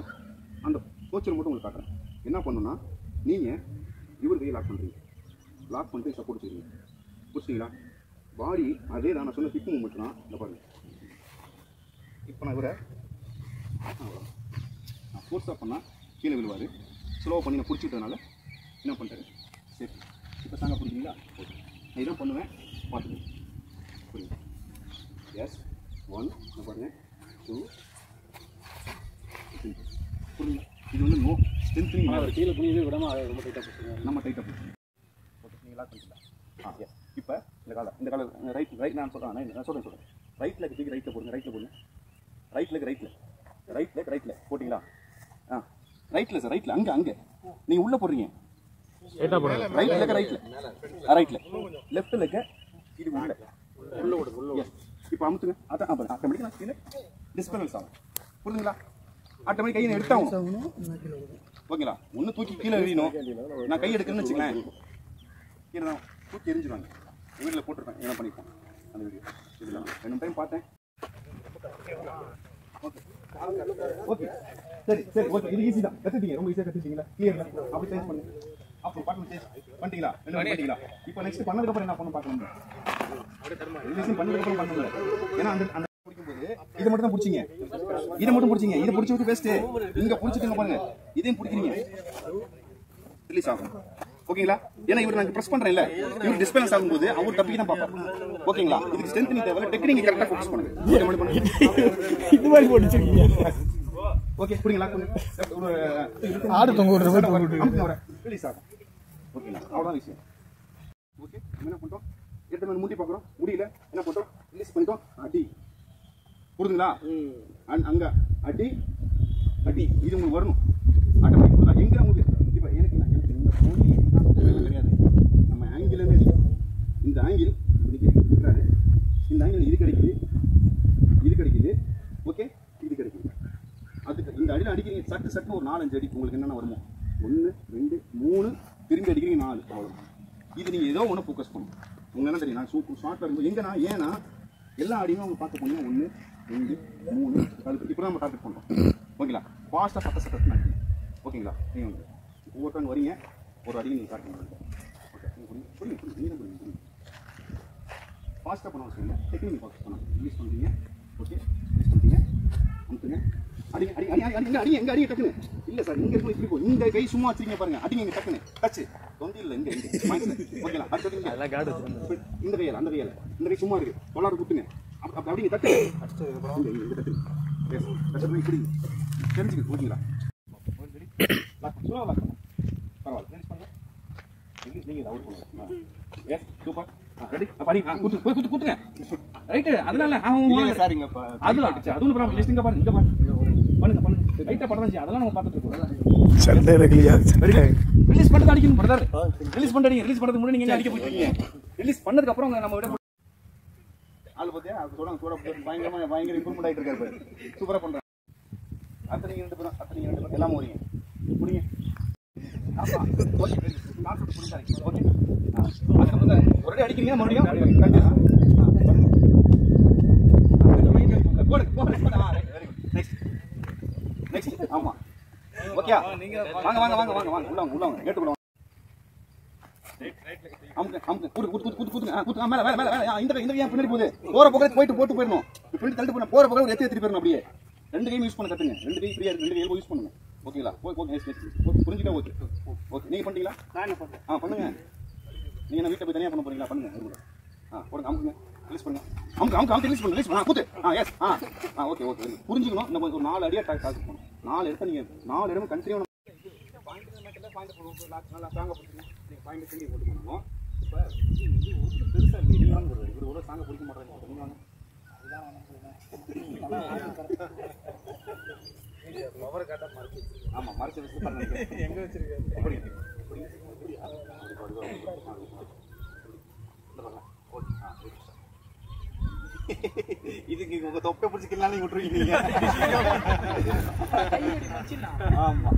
அந்த கோச்சர் மட்டும் உங்களுக்கு காட்டுறேன். என்ன பண்ணணும்னா, நீங்கள் இவர் கையை லாக் பண்ணுறீங்க, லாக் பண்ணிட்டு சப்போர்ட் செய்வீங்க. பிடிச்சிங்களா? பாடி அதே தான் நான் சொன்ன ஹிப் மூவ்மெண்ட் தான். இந்த பாருங்க, இப்போ நான் இவரை நான் ஃபோர்ஸாக பண்ணால் கீழே விழுவார். ஸ்லோவாக பண்ணி நான் பிடிச்சிட்டதுனால என்ன பண்ணுறேன், சரி இப்போ சாங்க பிடிச்சிங்களா? ஓகே, நான் இதான் பண்ணுவேன், பார்த்துக்கோங்க. புரியுது? எஸ் 1 பாருங்கள், 2 புரியுது? இது வந்து நோ ஸ்ட்ரென்த்னிங் கீழே புனியவே விடாம ரொம்ப டைட்டாக பிடிச்சிங்க. நம்ம டைட்டாக பிடிச்சிங்க. ஓகே நீங்கள் லாக் பண்ணிக்கலாம். எஸ். இப்போ இந்த கால ரைட் நான் சொல்கிறேன் ரைட் லெக் தூக்கி ரைட்டில் போடுங்க. ரைட் லெக் போட்டிங்களா? ரைட்டில் சார், ரைட்டில் அங்கே நீங்கள் உள்ளே போடுறீங்க. ரைட் லெக் ரைட்டில் லெஃப்ட் லெக்கை இது உள்ள எஸ். இப்போ அமுத்துங்க. அதான் ஆட்டோமேட்டிக்காக நான் கீழே டிஸ்பேலன்ஸ் ஆகும். புரியுதுங்களா? ஆட்டோமேட்டிக் கையை எடுத்தாகும். ஓகேங்களா? ஒன்று தூக்கி கீழே எறியணும். நான் கை எடுக்கிறேன்னு வச்சுங்களேன், கீழே தான் தூக்கி எரிஞ்சிருவாங்க. வீட்டில் போட்டிருப்பேன், என்ன பண்ணியிருக்கேன் அந்த வீடியோ. இதெல்லாம் 2 டைம் பார்த்தேன். ஓகே சரி ஓகே. இது ஈஸி தான், கற்றுட்டீங்க. ரொம்ப ஈஸியாக கற்றுட்டீங்களா? கிளியர்ல அப்படி சேஞ்ச் பண்ணுங்க. அப்புறம் பாட்டு சேஞ்ச் பண்ணிட்டீங்களா? பண்ணிட்டீங்களா? இப்போ நெக்ஸ்ட் பண்ணதுக்கப்புறம் என்ன பண்ண பார்க்கணும்? பண்ணதுக்கப்புறம் பண்ண முடியல. ஏன்னா அந்த பிடிக்கும்போது இதை மட்டும் தான் பிடிச்சிங்க. இதை பிடிச்சி பேஸ்ட் இங்கே பிடிச்சிட்டுங்க பாருங்க. இதையும் பிடிக்கிறீங்க, ரிலீஸ் ஆகும். ஓகேங்களா? ஏன்னா இவர் நான் பிரஸ் பண்றேன் இல்ல, இவர் டிஸ்பேலன்ஸ் ஆகும்போது அவர் தப்பி தான் பார்ப்பாரு. ஓகேங்களா? இதுக்கு ஸ்ட்ரென்த் தேவை, டெக்னிக் கரெக்டா ஃபோக்கஸ் பண்ணுங்க. இது மாதிரி போட்டுச்சிருக்கீங்க. ஓகே புரியுங்களா? ஒரு ஆடு தொங்க விடுற ரிலீஸ் ஆகும். ஓகேங்களா? அவ்வளவுதான் விஷயம். ஓகே என்ன பண்ணிட்டோம்? எடுத்து வந்து முடி பார்க்குறோம், முடியல என்ன பண்ணிட்டோம்? ரிலீஸ் பண்ணிட்டோம். அடி புரியுதுங்களா? அங்க அடி இது உங்களுக்கு வரணும். ஆட்டோமேட்டிக் புரியுதா? எங்க உங்களுக்கு இப்போ எனக்கு இந்த போலி கிடையாது. நம்ம ஆங்கிள் இந்த ஆங்கிள் இருக்கிறாரு, இந்த ஆங்கிள் இது கிடைக்குது. ஓகே இது கிடைக்குது. அதுக்கு இந்த அடியில் அடிக்கிறீங்க. சட்டு ஒரு 4-5 அடி உங்களுக்கு என்னென்ன வருமோ, 1 2 3 திரும்பி அடிக்கிறீங்க 4. அவ்வளோ. இது நீங்கள் ஏதோ ஒன்று ஃபோக்கஸ் பண்ணணும். உங்களுக்கு என்ன தெரியும்? நான் ஷார்ட்டாக இருக்கும் எங்கன்னா, ஏன்னா எல்லா அடியும் அவங்க பார்க்க போனீங்க 1 2 3 கழுத்து இப்போ நம்ம டார்கெட் பண்ணுறோம். ஓகேங்களா? ஃபாஸ்ட்டாக சட்டை ஓகேங்களா? நீங்கள் வந்து ஒவ்வொருத்தவங்க வரீங்க, ஒரு அடியை நீங்கள் டார்கெட் பண்ணுங்க. ஓகே புரியுங்க. ஃபாஸ்ட்டாக பண்ண வச்சுக்கோங்க. டெக்னிக் ஃபோக்கஸ் பண்ணணும். ரிலீஸ் பண்ணுறீங்க. ஓகே ரிலீஸ் பண்ணிட்டீங்க. அமுத்துங்க. அடி எங்க அடிங்க டக்குன்னு இல்லை சார், இங்கே இருக்கும் இப்படி போகும். இந்த கை சும்மா வச்சுருங்க பாருங்க. அடிங்க இங்கே டக்குன்னு டச்சு தொந்தி இல்லை இங்கே ஓகேங்களா? அடுத்தது இந்த கையில் அந்த கையில் இந்த கை சும்மா இருக்குது, தொள்ளாறு குத்துங்க. அப்படிங்க டக்கு இப்படி தெரிஞ்சுக்கு. ஓகேங்களா? பரவாயில்ல ரிலீஸ் பண்ணுங்க. நீங்கள் அவுட் பண்ணுங்க. Yes super. ரெடி படி. குத்துங்க ரைட்டு. அதனால சார் இங்கே அதெல்லாம் அது ஒன்றும் ப்ராப்ளம் இல்லை. இங்கே பாருங்க பண்ணுங்க ரைட்டாக படம் அதெல்லாம் நம்ம பார்த்துட்டு இருக்கோம். ரிலீஸ் பண்ணுறது அடிக்கணும் பிரதர். ரிலீஸ் பண்ணுறது முன்னாடி நீங்கள் அடிக்க போயிட்டீங்க. ரிலீஸ் பண்ணதுக்கு அப்புறம் நம்ம விட ஆள் பார்த்தியா அது சொல்லுவாங்க பயங்கர இம்ப்ரூவ்மெண்ட் ஆகிட்டு இருக்காரு. சூப்பராக பண்ணுறாங்க. அடுத்த நீங்கள் 2 பேரும் எல்லாமே வரீங்க. புரியுங்க. ஆமாம் ஓகே புரிஞ்சாங்க. ஓகே அதுக்கப்புறம் ஒரு அடிக்கிறீங்க மறுபடியும் நெக்ஸ்ட். ஆமா ஓகே வாங்க உள்ள கேட்டுக்குள்ள பின்னாடி போகுது. போற பக்கம் போட்டு போயிடணும். பின்னாடி தள்ளிட்டு போன போற பக்கம் எடுத்து போயிடணும். அப்படியே 2 கையும் யூஸ் பண்ண கத்துங்க. 2 கை ஃப்ரீயா இருக்கு. 2 கையும் யூஸ் பண்ணுங்க. ஓகேங்களா? புரிஞ்சுட்டா ஓகே. ஓகே நீங்க பண்ணிட்டீங்களா? நான் என்ன பண்றேன்? பண்ணுங்க. நீங்க என்ன வீட்டை போய் தனியா பண்ண போறீங்களா? பண்ணுங்க. போடுங்க. அமுக்குங்க. ரிலீஸ் பண்ணுங்க. அமுக்கு ரிலீஸ் பண்ணுங்க. குத்து. எஸ் ஓகே புரிஞ்சுக்கணும். நம்ம ஒரு 4 அடியா டாக் பண்ணணும். 4 இடத்த நீங்க 4 இடமும் கண்டினியூ நல்லா ஸ்ட்ராங்கா பிடிக்கணும். நீங்க பாயிண்ட் சீடி போட்டு பண்ணணும். இப்போ இது பெருசா இருக்கு. இவர் ஒரு ஸ்ட்ராங்கா பிடிக்க மாட்டாங்க. பண்ணுவாங்க. பவர் காட்ட மறைச்சு. ஆமா மறைச்சு வச்சு பண்ணுங்க. எங்க வச்சிருக்கீங்க? அப்படி இதுக்கு உங்க தொப்பை பிடிச்சிக்கலாம் நீங்க விட்டுருக்கீங்க. ஆமா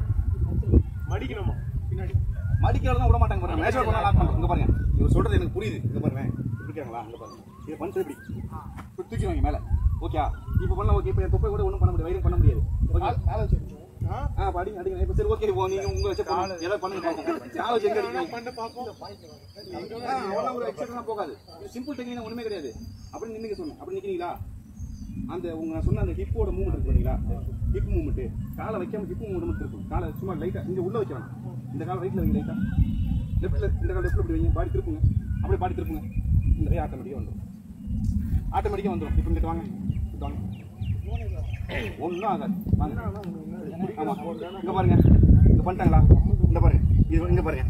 மடிக்கணுமா? பின்னாடி மடிக்கலாம் விட மாட்டாங்க பாருங்க. மேஷ் பண்ணா லாக் பண்ணுங்க. இங்க பாருங்க. இவர் சொல்றது எனக்கு புரியுது. இங்க பாருங்க. இருக்காங்களா? அங்க பாருங்க. இது பண்ணு இப்படி. தூக்கிடுவாங்க மேல. ஓகே இப்போ பண்ணலாம். ஓகே இப்போ தொப்பை கூட ஒண்ணும் பண்ண முடியாது. வைரம் பண்ண முடியாது. ஓகே கால வச்சு பாடிங்க அடிங்க. இப்போ சரி ஓகே நீங்க உங்க வச்சு ஏதாவது பண்ணுங்க பாப்போம். கால வச்சு எங்க அடிங்க பண்ண பாப்போம். அவ்வளவு ஒரு எக்ஸ்ட்ரா போகாது. இது சிம்பிள் டெக்னிக் ஒண்ணுமே கிடையாது. அப்படி நின்னுங்க சொன்னேன். அப்படி நிக்கிறீங்களா? அந்த உங்க சொன்ன அந்த ஹிப்போட மூவ்மெண்ட் இருக்கு பாத்தீங்களா? Hip movement. காலை வைக்காம ஹிப் மூவ்மெண்ட் இருக்கும். காலை சும்மா லைட்டா இங்க உள்ள வைக்கலாம். இந்த கால் ரைட்ல வைங்க. லைட்டா லெஃப்ட்ல இந்த கால் லெஃப்ட்ல இப்படி வைங்க. பாடி திருப்புங்க. அப்படியே பாடி திருப்புங்க. இந்த கை ஆட்டோமேட்டிக்கா வந்துரும். இப்போ இங்க வாங்க. வாங்க ஒன்றும் ஆகாது. வாங்க இங்க பாருங்க. இங்க பண்ணிட்டாங்களா? இந்த பாருங்க, இது இங்க பாருங்க,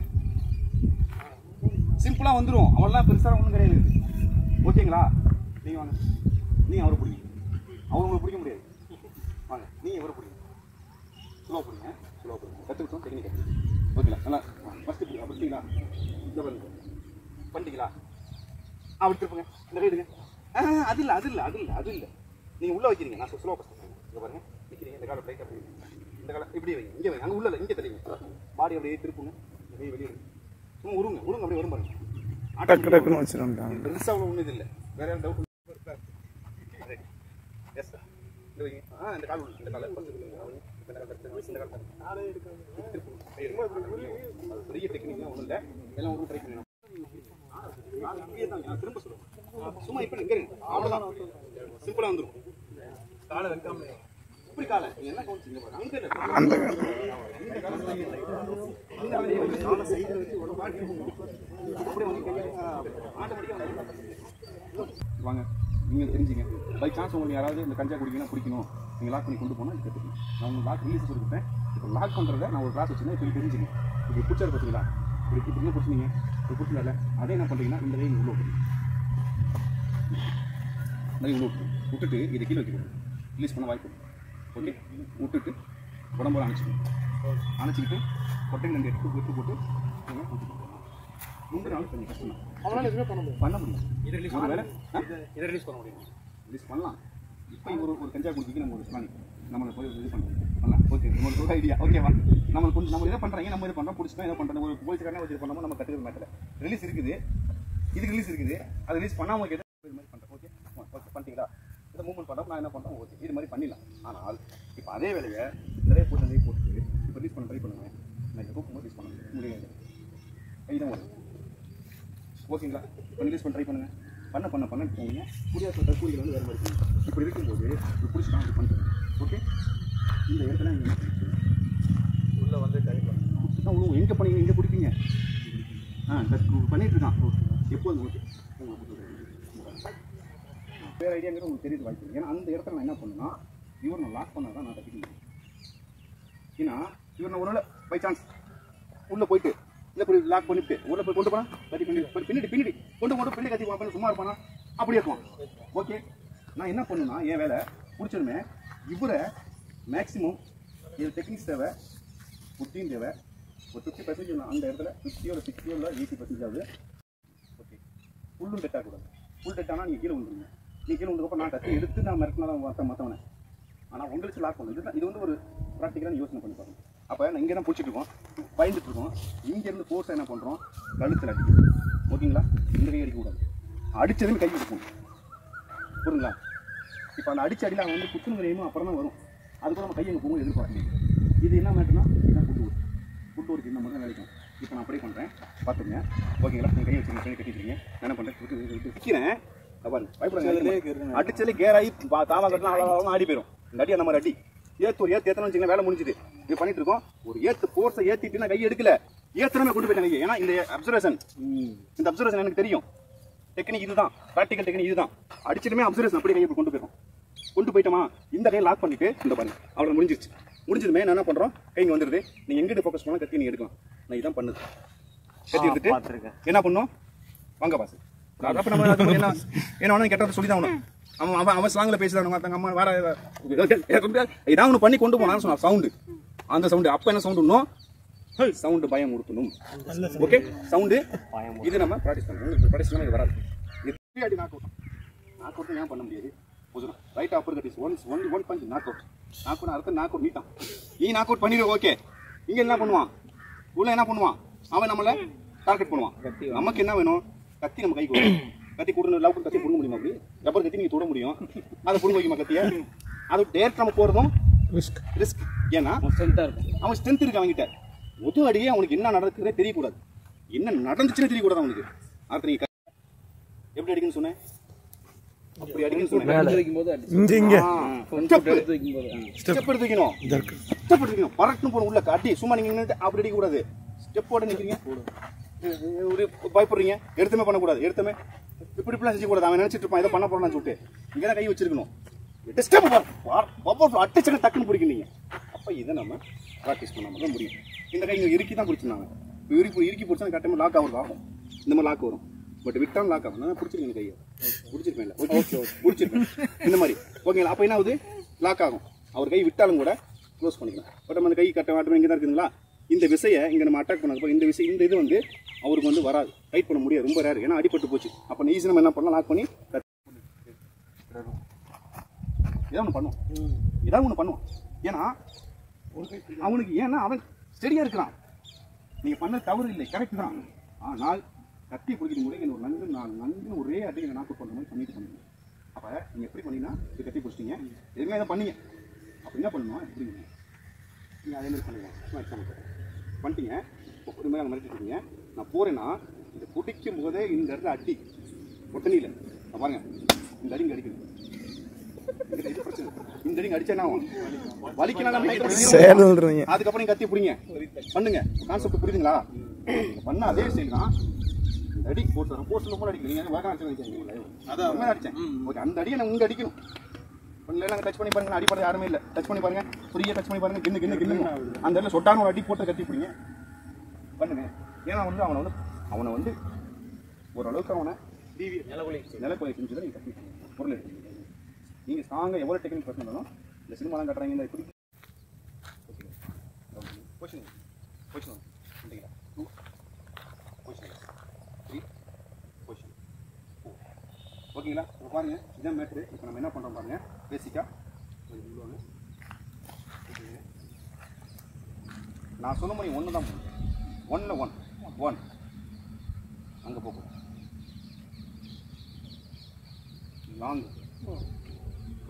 சிம்பிளா வந்துடும். அவெல்லாம் பெருசா ஒன்றும் கிடையாது. ஓகேங்களா? நீங்க வாங்க, நீங்க அவரை பிடிங்க. அவர் உங்களுக்கு பிடிக்க முடியாது. வாங்க, நீங்க இவரை பிடிங்க. ஸ்லோ பிடிங்க, ஸ்லோ பிடிங்க. கற்றுக்கிட்டோம், டெக்னிக் கற்றுக்கிட்டோம். ஓகேங்களா? நல்லா ஃபஸ்ட்டு பிடிச்சிங்களா? இந்த பாருங்க, பண்ணிட்டீங்களா? அப்படி திருப்புங்க, இந்த கை எடுங்க. அது இல்லை, அது இல்லை, அது இல்லை, அது இல்லை. நீங்கள் உள்ளே வைக்கிறீங்க. நான் ஸ்லோ ஃபஸ்ட்டு இங்கே பாருங்க, வைக்கிறீங்க. இந்த காலை லைட்டாக அப்படி, இந்த காலை இப்படி வைங்க. இங்கே வைங்க, அங்கே உள்ள இல்லை, இங்கே தெரியுங்க. பாடி அப்படியே திருப்புங்க, அப்படியே வெளியே சும்மா உருங்க, உருங்க அப்படியே வரும் பாருங்க. டக்கு டக்குன்னு வச்சுருந்தேன். பெருசாக அவ்வளோ ஒன்றும் இது இல்லை. வேற யாரும் டவுட் எஸ் சார். இந்த வைங்க. இந்த கால் உள்ள, இந்த காலை ஃபஸ்ட்டு இந்த கால் பெரிய டெக்னிக்லாம் ஒன்றும் இல்லை. எல்லாம் ஒன்றும் ட்ரை பண்ணணும். திரும்ப சொல்லுவோம். சும்மா இப்படி இங்கே அவ்வளோதான், சிம்பிளாக வந்துடும். காலை வைக்காம இப்படி காலை என்ன கவனிச்சிங்க பாருங்க. அங்கே இல்லை, அந்த காலை சைடில் வச்சு ஒரு பாட்டி அப்படியே வந்து ஆட்டோமேட்டிக்காக வாங்க. நீங்கள் தெரிஞ்சுங்க. பை சான்ஸ் உங்களுக்கு யாராவது இந்த கஞ்சா குடிக்கணும் பிடிக்கணும், நீங்கள் லாக் பண்ணி கொண்டு போனால் இது கற்றுக்கணும். நான் உங்களுக்கு லாக் ரிலீஸ் கொடுத்துட்டேன். இப்போ லாக் பண்ணுறத நான் ஒரு கிளாஸ் வச்சுருந்தேன். இப்போ தெரிஞ்சுங்க. இப்படி பிடிச்சாரு பார்த்தீங்களா? இப்படி இப்படின்னு பிடிச்சிங்க. இப்போ பிடிச்சல அதை என்ன பண்ணுறீங்கன்னா இந்த கையை உள்ள விட்டுருங்க. இந்த கையை உள்ள விட்டுட்டு இதை கீழே வைக்கணும். ரிலீஸ் பண்ண வாய்ப்பு. ஓகே, விட்டுட்டு உடம்போட அணைச்சிக்கிட்டு கொட்டைங்க 2 எடுத்து போட்டு முந்தின நாள் கொஞ்சம் கஷ்டம் தான். அவனால் எதுவுமே பண்ண முடியும். இதை ரிலீஸ் பண்ண முடியும். ரிலீஸ் பண்ணலாம். இப்போ ஒரு கஞ்சா குடிக்க நம்ம ஒரு பிளான் நம்மளை போய் இது பண்ணலாம். ஓகே, உங்களுக்கு ஒரு ஐடியா. ஓகேவா? நம்மளுக்கு கொஞ்சம் நம்ம இதை பண்ணுறாங்க, நம்ம இது பண்ணுறோம், பிடிச்சிட்டோம், இதை பண்ணுறோம். ஒரு போலீஸ்காரனே வச்சு பண்ணாமல் நம்ம கற்றுக்கிற மேட்டில் ரிலீஸ் இருக்குது. இதுக்கு ரிலீஸ் இருக்குது. அது ரிலீஸ் பண்ணாமல் கேட்டால் இது மாதிரி பண்ணுறேன். ஓகே ஓகே பண்ணிட்டீங்களா? இதை மூவ்மெண்ட் பண்ணோம், நான் என்ன பண்ணுறேன்? ஓகே, இது மாதிரி பண்ணிடலாம். ஆனால் இப்போ அதே வேலையை நிறைய போட்டு இப்போ ரிலீஸ் பண்ண ட்ரை பண்ணுவேன். நான் இப்போ போகும்போது ரிலீஸ் பண்ண முடியாது. இதுதான் வரும். ஓகேங்களா? இப்போ ரிலீஸ் பண்ண ட்ரை பண்ணுங்கள். பண்ண போங்க. முடியாத கூலிகள் வந்து வேறு மாதிரி இருக்கும். இப்படி இருக்கும்போது இப்படி பிடிச்சிட்டான், அப்படி பண்ணுறேன். ஓகே, இந்த இடத்துல உள்ளே வந்து எங்கே பண்ணீங்க, எங்கே பிடிப்பீங்க? பண்ணிட்டு இருக்கான். எப்போது? ஓகே, வேறு ஐடியாங்கிறது உங்களுக்கு தெரியுது வாய்ப்பு. ஏன்னா அந்த இடத்துல நான் என்ன பண்ணுன்னா, இவர் நான் லாக் பண்ணால் தான் நான் தப்பிக்கணும். ஏன்னா இவர் நான் ஒரு நாள் பை சான்ஸ் உள்ளே போயிட்டு இல்லை இப்படி லாக் பண்ணிவிட்டு உள்ளே போய் கொண்டு போனால் கத்தி பின்னாடி கொண்டு பின்னாடி கத்தி பண்ணி சும்மா இருப்பானா? அப்படி இருக்கும். ஓகே, நான் என்ன பண்ணுன்னா, என் வேலை பிடிச்சதுமே இவரை மேக்ஸிமம் இது டெக்னிக்ஸ் தேவை, புத்தியும் தேவை. ஒரு 50% அந்த இடத்துல 50 or 60 or 80% ஆகுது. ஓகே, ஃபுல்லும் டெட் ஆகக்கூடாது. ஃபுல் டெட் ஆனால் நீங்கள் கீழே விழுந்துருங்க. நீங்கள் கீழே விழுந்ததுக்கப்புறம் நான் கத்தி எடுத்து நான் மிரட்டினா தான் மற்றவனை. ஆனால் உங்களுக்கு லாக் பண்ணணும். இது வந்து ஒரு ப்ராக்டிக்கலாக யோசனை பண்ணி பாருங்க. அப்போ நான் இங்கே தான் பிடிச்சிட்டு இருக்கோம், பயந்துட்டு இருக்கோம். இங்கேருந்து ஃபோர்ஸாக என்ன பண்ணுறோம்? கழுத்தில் அடிக்கணும். ஓகேங்களா? இந்த கை அடிக்கக்கூடாது. அடித்ததுமே கை எடுக்கணும். புரியுங்களா? இப்போ அந்த அடிச்ச அடியில் அவன் வந்து குத்துன்னு வரையும் அப்புறம் தான் வரும். அதுக்கு நம்ம கையை போகும் எதிர்பார்க்கணும். இது என்ன மேட்டர்னா இதுதான் ஃபுட் ஒர்க் இந்த மாதிரி தான் வேலைக்கும். இப்போ நான் அப்படியே பண்ணுறேன், பார்த்துங்க. ஓகேங்களா? நீங்கள் கையை வச்சு கையை கட்டிக்கிறீங்க. என்ன பண்ணுறேன்? விற்கிறேன். பாருங்க, பயப்படாங்க. அடிச்சதுல கேராகி தாவா கட்டினா ஆடி போயிடும். இந்த அடி அந்த மாதிரி அடி ஏற்றணும் வச்சுக்கலாம், வேலை முடிஞ்சுது. இது பண்ணிட்டு இருக்கோம். ஒரு ஃபோர்ஸை ஏற்றிட்டு நான் கையை எடுக்கல, ஏற்றணுமே கொண்டு போயிட்டேன் கையை. ஏன்னா இந்த அப்சர்வேஷன் எனக்கு தெரியும். டெக்னிக் இதுதான், ப்ராக்டிக்கல் டெக்னிக் இதுதான். அடிச்சிட்டுமே அப்சர்வேஷன் அப்படியே கையை கொண்டு போயிட்டோமா? இந்த கையை லாக் பண்ணிட்டு இந்த பாருங்க, அவ்வளோ முடிஞ்சதுமே நான் என்ன பண்ணுறோம்? கைங்க வந்துடுது. நீங்கள் எங்கிட்ட ஃபோக்கஸ் பண்ணால் கத்தி நீங்கள் எடுக்கலாம். நான் இதான் பண்ணுது. கத்தி எடுத்துட்டு என்ன பண்ணும்? வாங்க பாஸ். அப்போ நம்ம என்ன வேணும் கெட்டதை சொல்லி தான் ஆகணும். அவன் ஸ்லாங்கில் பேசுதான் அம்மா வேற ஏதாவது ஒன்று பண்ணி கொண்டு போனான்னு சொன்னான். சவுண்டு, அந்த சவுண்டு. அப்போ என்ன சவுண்டு இன்னும் சவுண்டு பயம் கொடுக்கணும். ஓகே, சவுண்டு இது நம்ம ப்ராக்டிஸ் பண்ணணும். ப்ராக்டிஸ் பண்ணால் இது வராது. எப்படி அடி நாக் அவுட் ஏன் பண்ண முடியாது? புதுனா right uppercut is one punch knock out. அடுத்த நாக் அவுட் நீ நாக் அவுட் பண்ணிடு. ஓகே, இங்கே என்ன பண்ணுவான்? உள்ள என்ன பண்ணுவான்? அவன் நம்மளை டார்கெட் பண்ணுவான். நமக்கு என்ன வேணும்? கத்தி நம்ம கை கொடுக்கணும். கத்தி கொடுன்னு லவ் கத்தி கொடுக்க முடியுமா? அப்படி ரப்பர் கத்தி நீங்கள் தொட முடியும். அதை கொடுங்க வைக்குமா கத்தியை? அது டேரக்ட் நம்ம போகிறதும் ரிஸ்க். ஏன்னா அவன் ஸ்ட்ரென்த் இருக்கு அவன்கிட்ட. முது அடியே அவனுக்கு என்ன நடக்குதுன்னே தெரியக்கூடாது. என்ன நடந்துச்சுன்னு தெரியக்கூடாது அவனுக்கு. அடுத்த நீங்கள் எப்படி அடிக்கணும்னு சொன்னேன்? அப்படி அடிக்கணும்னு சொன்னேன். ஸ்டெப் எடுத்து வைக்கணும். பறக்கணும் போகணும். உள்ள காட்டி சும்மா நீங்கள் அப்படி அடிக்கக்கூடாது. ஸ்டெப்போட நிற்கிறீங்க, பயப்படுறீங்க. எடுத்துமே பண்ணக்கூடாது. எடுத்துமே இப்படிலாம் செஞ்சக்கூடாது. அவன் நினைச்சிட்டு இருப்பான், இதை பண்ண போறான்னு சொல்லிட்டு இங்கே தான் கை வச்சிருக்கணும். அடிச்சு டக்குன்னு பிடிக்கும். நீங்கள் அப்போ இதை நம்ம ப்ராக்டிஸ் பண்ணாமல் தான் முடியும். இந்த கை இங்கே இறுக்கி தான் பிடிச்சிருந்தாங்க. இறுக்கி பிடிச்சா கரெக்டாக லாக் ஆகும். இந்த மாதிரி லாக் வரும். பட் விட்டாலும் லாக் ஆகும். நான் பிடிச்சிருக்கேன் கையை பிடிச்சிருப்பேன். இல்லை ஓகே பிடிச்சிருப்பேன் இந்த மாதிரி ஓகேங்களா. அப்போ என்ன ஆகுது, லாக் ஆகும். அவர் கை விட்டாலும் கூட க்ளோஸ் பண்ணிக்கலாம். பட் நம்ம அந்த கை கட்ட மாட்டோம் இங்கே தான் இருக்குதுங்களா. இந்த விசையை இங்கே நம்ம அட்டாக் பண்ணப்போ இந்த இது வந்து அவருக்கு வந்து வராது, டைட் பண்ண முடியாது, ரொம்ப ரேர். ஏன்னா அடிபட்டு போச்சு. அப்போ ஈஸி நம்ம என்ன பண்ணலாம், லாக் பண்ணி ஏதாவது ஒன்று பண்ணுவோம். ஏன்னா அவனுக்கு அவன் ஸ்டெடியாக இருக்கிறான். நீங்கள் பண்ண தவறு இல்லை, கரெக்ட் தான். ஆனால் கத்தி பிடிக்கிற முறை ஒரு நன்கு ஒரே அடிக்க நாக்கு பண்ணுற மாதிரி பண்ணிட்டு பண்ணுங்க. அப்போ நீங்கள் எப்படி பண்ணீங்கன்னா கத்தி பிடிச்சிட்டீங்க, எதுவுமே எதை பண்ணீங்க. அப்போ என்ன பண்ணணும், எப்படி நீங்கள் அதே மாதிரி பண்ணுங்க. பண்ணிட்டீங்க, ஒரு மாதிரி மறைச்சிருக்கீங்க. நான் போகிறேன்னா இதை பிடிக்கும் போதே இந்த இடத்துல அடி ஒட்டணியில் பாருங்க, இந்த அடிங்க அடிக்கணும். இந்த அடிங்க அடிச்சா என்ன ஆகும், வலிக்கலாம். அதுக்கப்புறம் கத்தி பிடிங்க பண்ணுங்க. கான்செப்ட் புரியுதுங்களா? பண்ண அதே ஸ்டைல் தான். இந்த அடி போட்டு போஸ்ட்ல போல அடிக்கிறீங்க, வேகம் அடிச்சேன். ஓகே, அந்த அடியை நான் இங்கே அடிக்கணும். பண்ணலாம், டச் பண்ணி பாருங்க. அடிப்படை யாருமே இல்லை, டச் பண்ணி பாருங்க, ஃப்ரீயாக டச் பண்ணி பாருங்க. கிண்ணு அந்த இடத்துல சொட்டான ஒரு அடி போட்டு கத்தி பிடிங்க பண்ணுங்க. ஏன்னா வந்து அவனை வந்து ஓரளவுக்கு அவனை நிலக்கொலை செஞ்சு தான் நீங்கள் கத்தி பொருள் எடுத்துக்கீங்க. நீங்கள் ஸ்ட்ராங்காக எவ்வளோ டெக்னிக் பண்ணாலும் இந்த சினிமாலாம் கட்டுறாங்க. இந்த இப்படி ஓகேங்களா. இப்போ பாருங்கள், இதான் மேட்ரு. இப்போ நம்ம என்ன பண்ணுறோம் பாருங்கள். பேசிக்காக நான் சொன்ன மாதிரி ஒன்று தான், ஒன் அங்கே போகும் லாங்.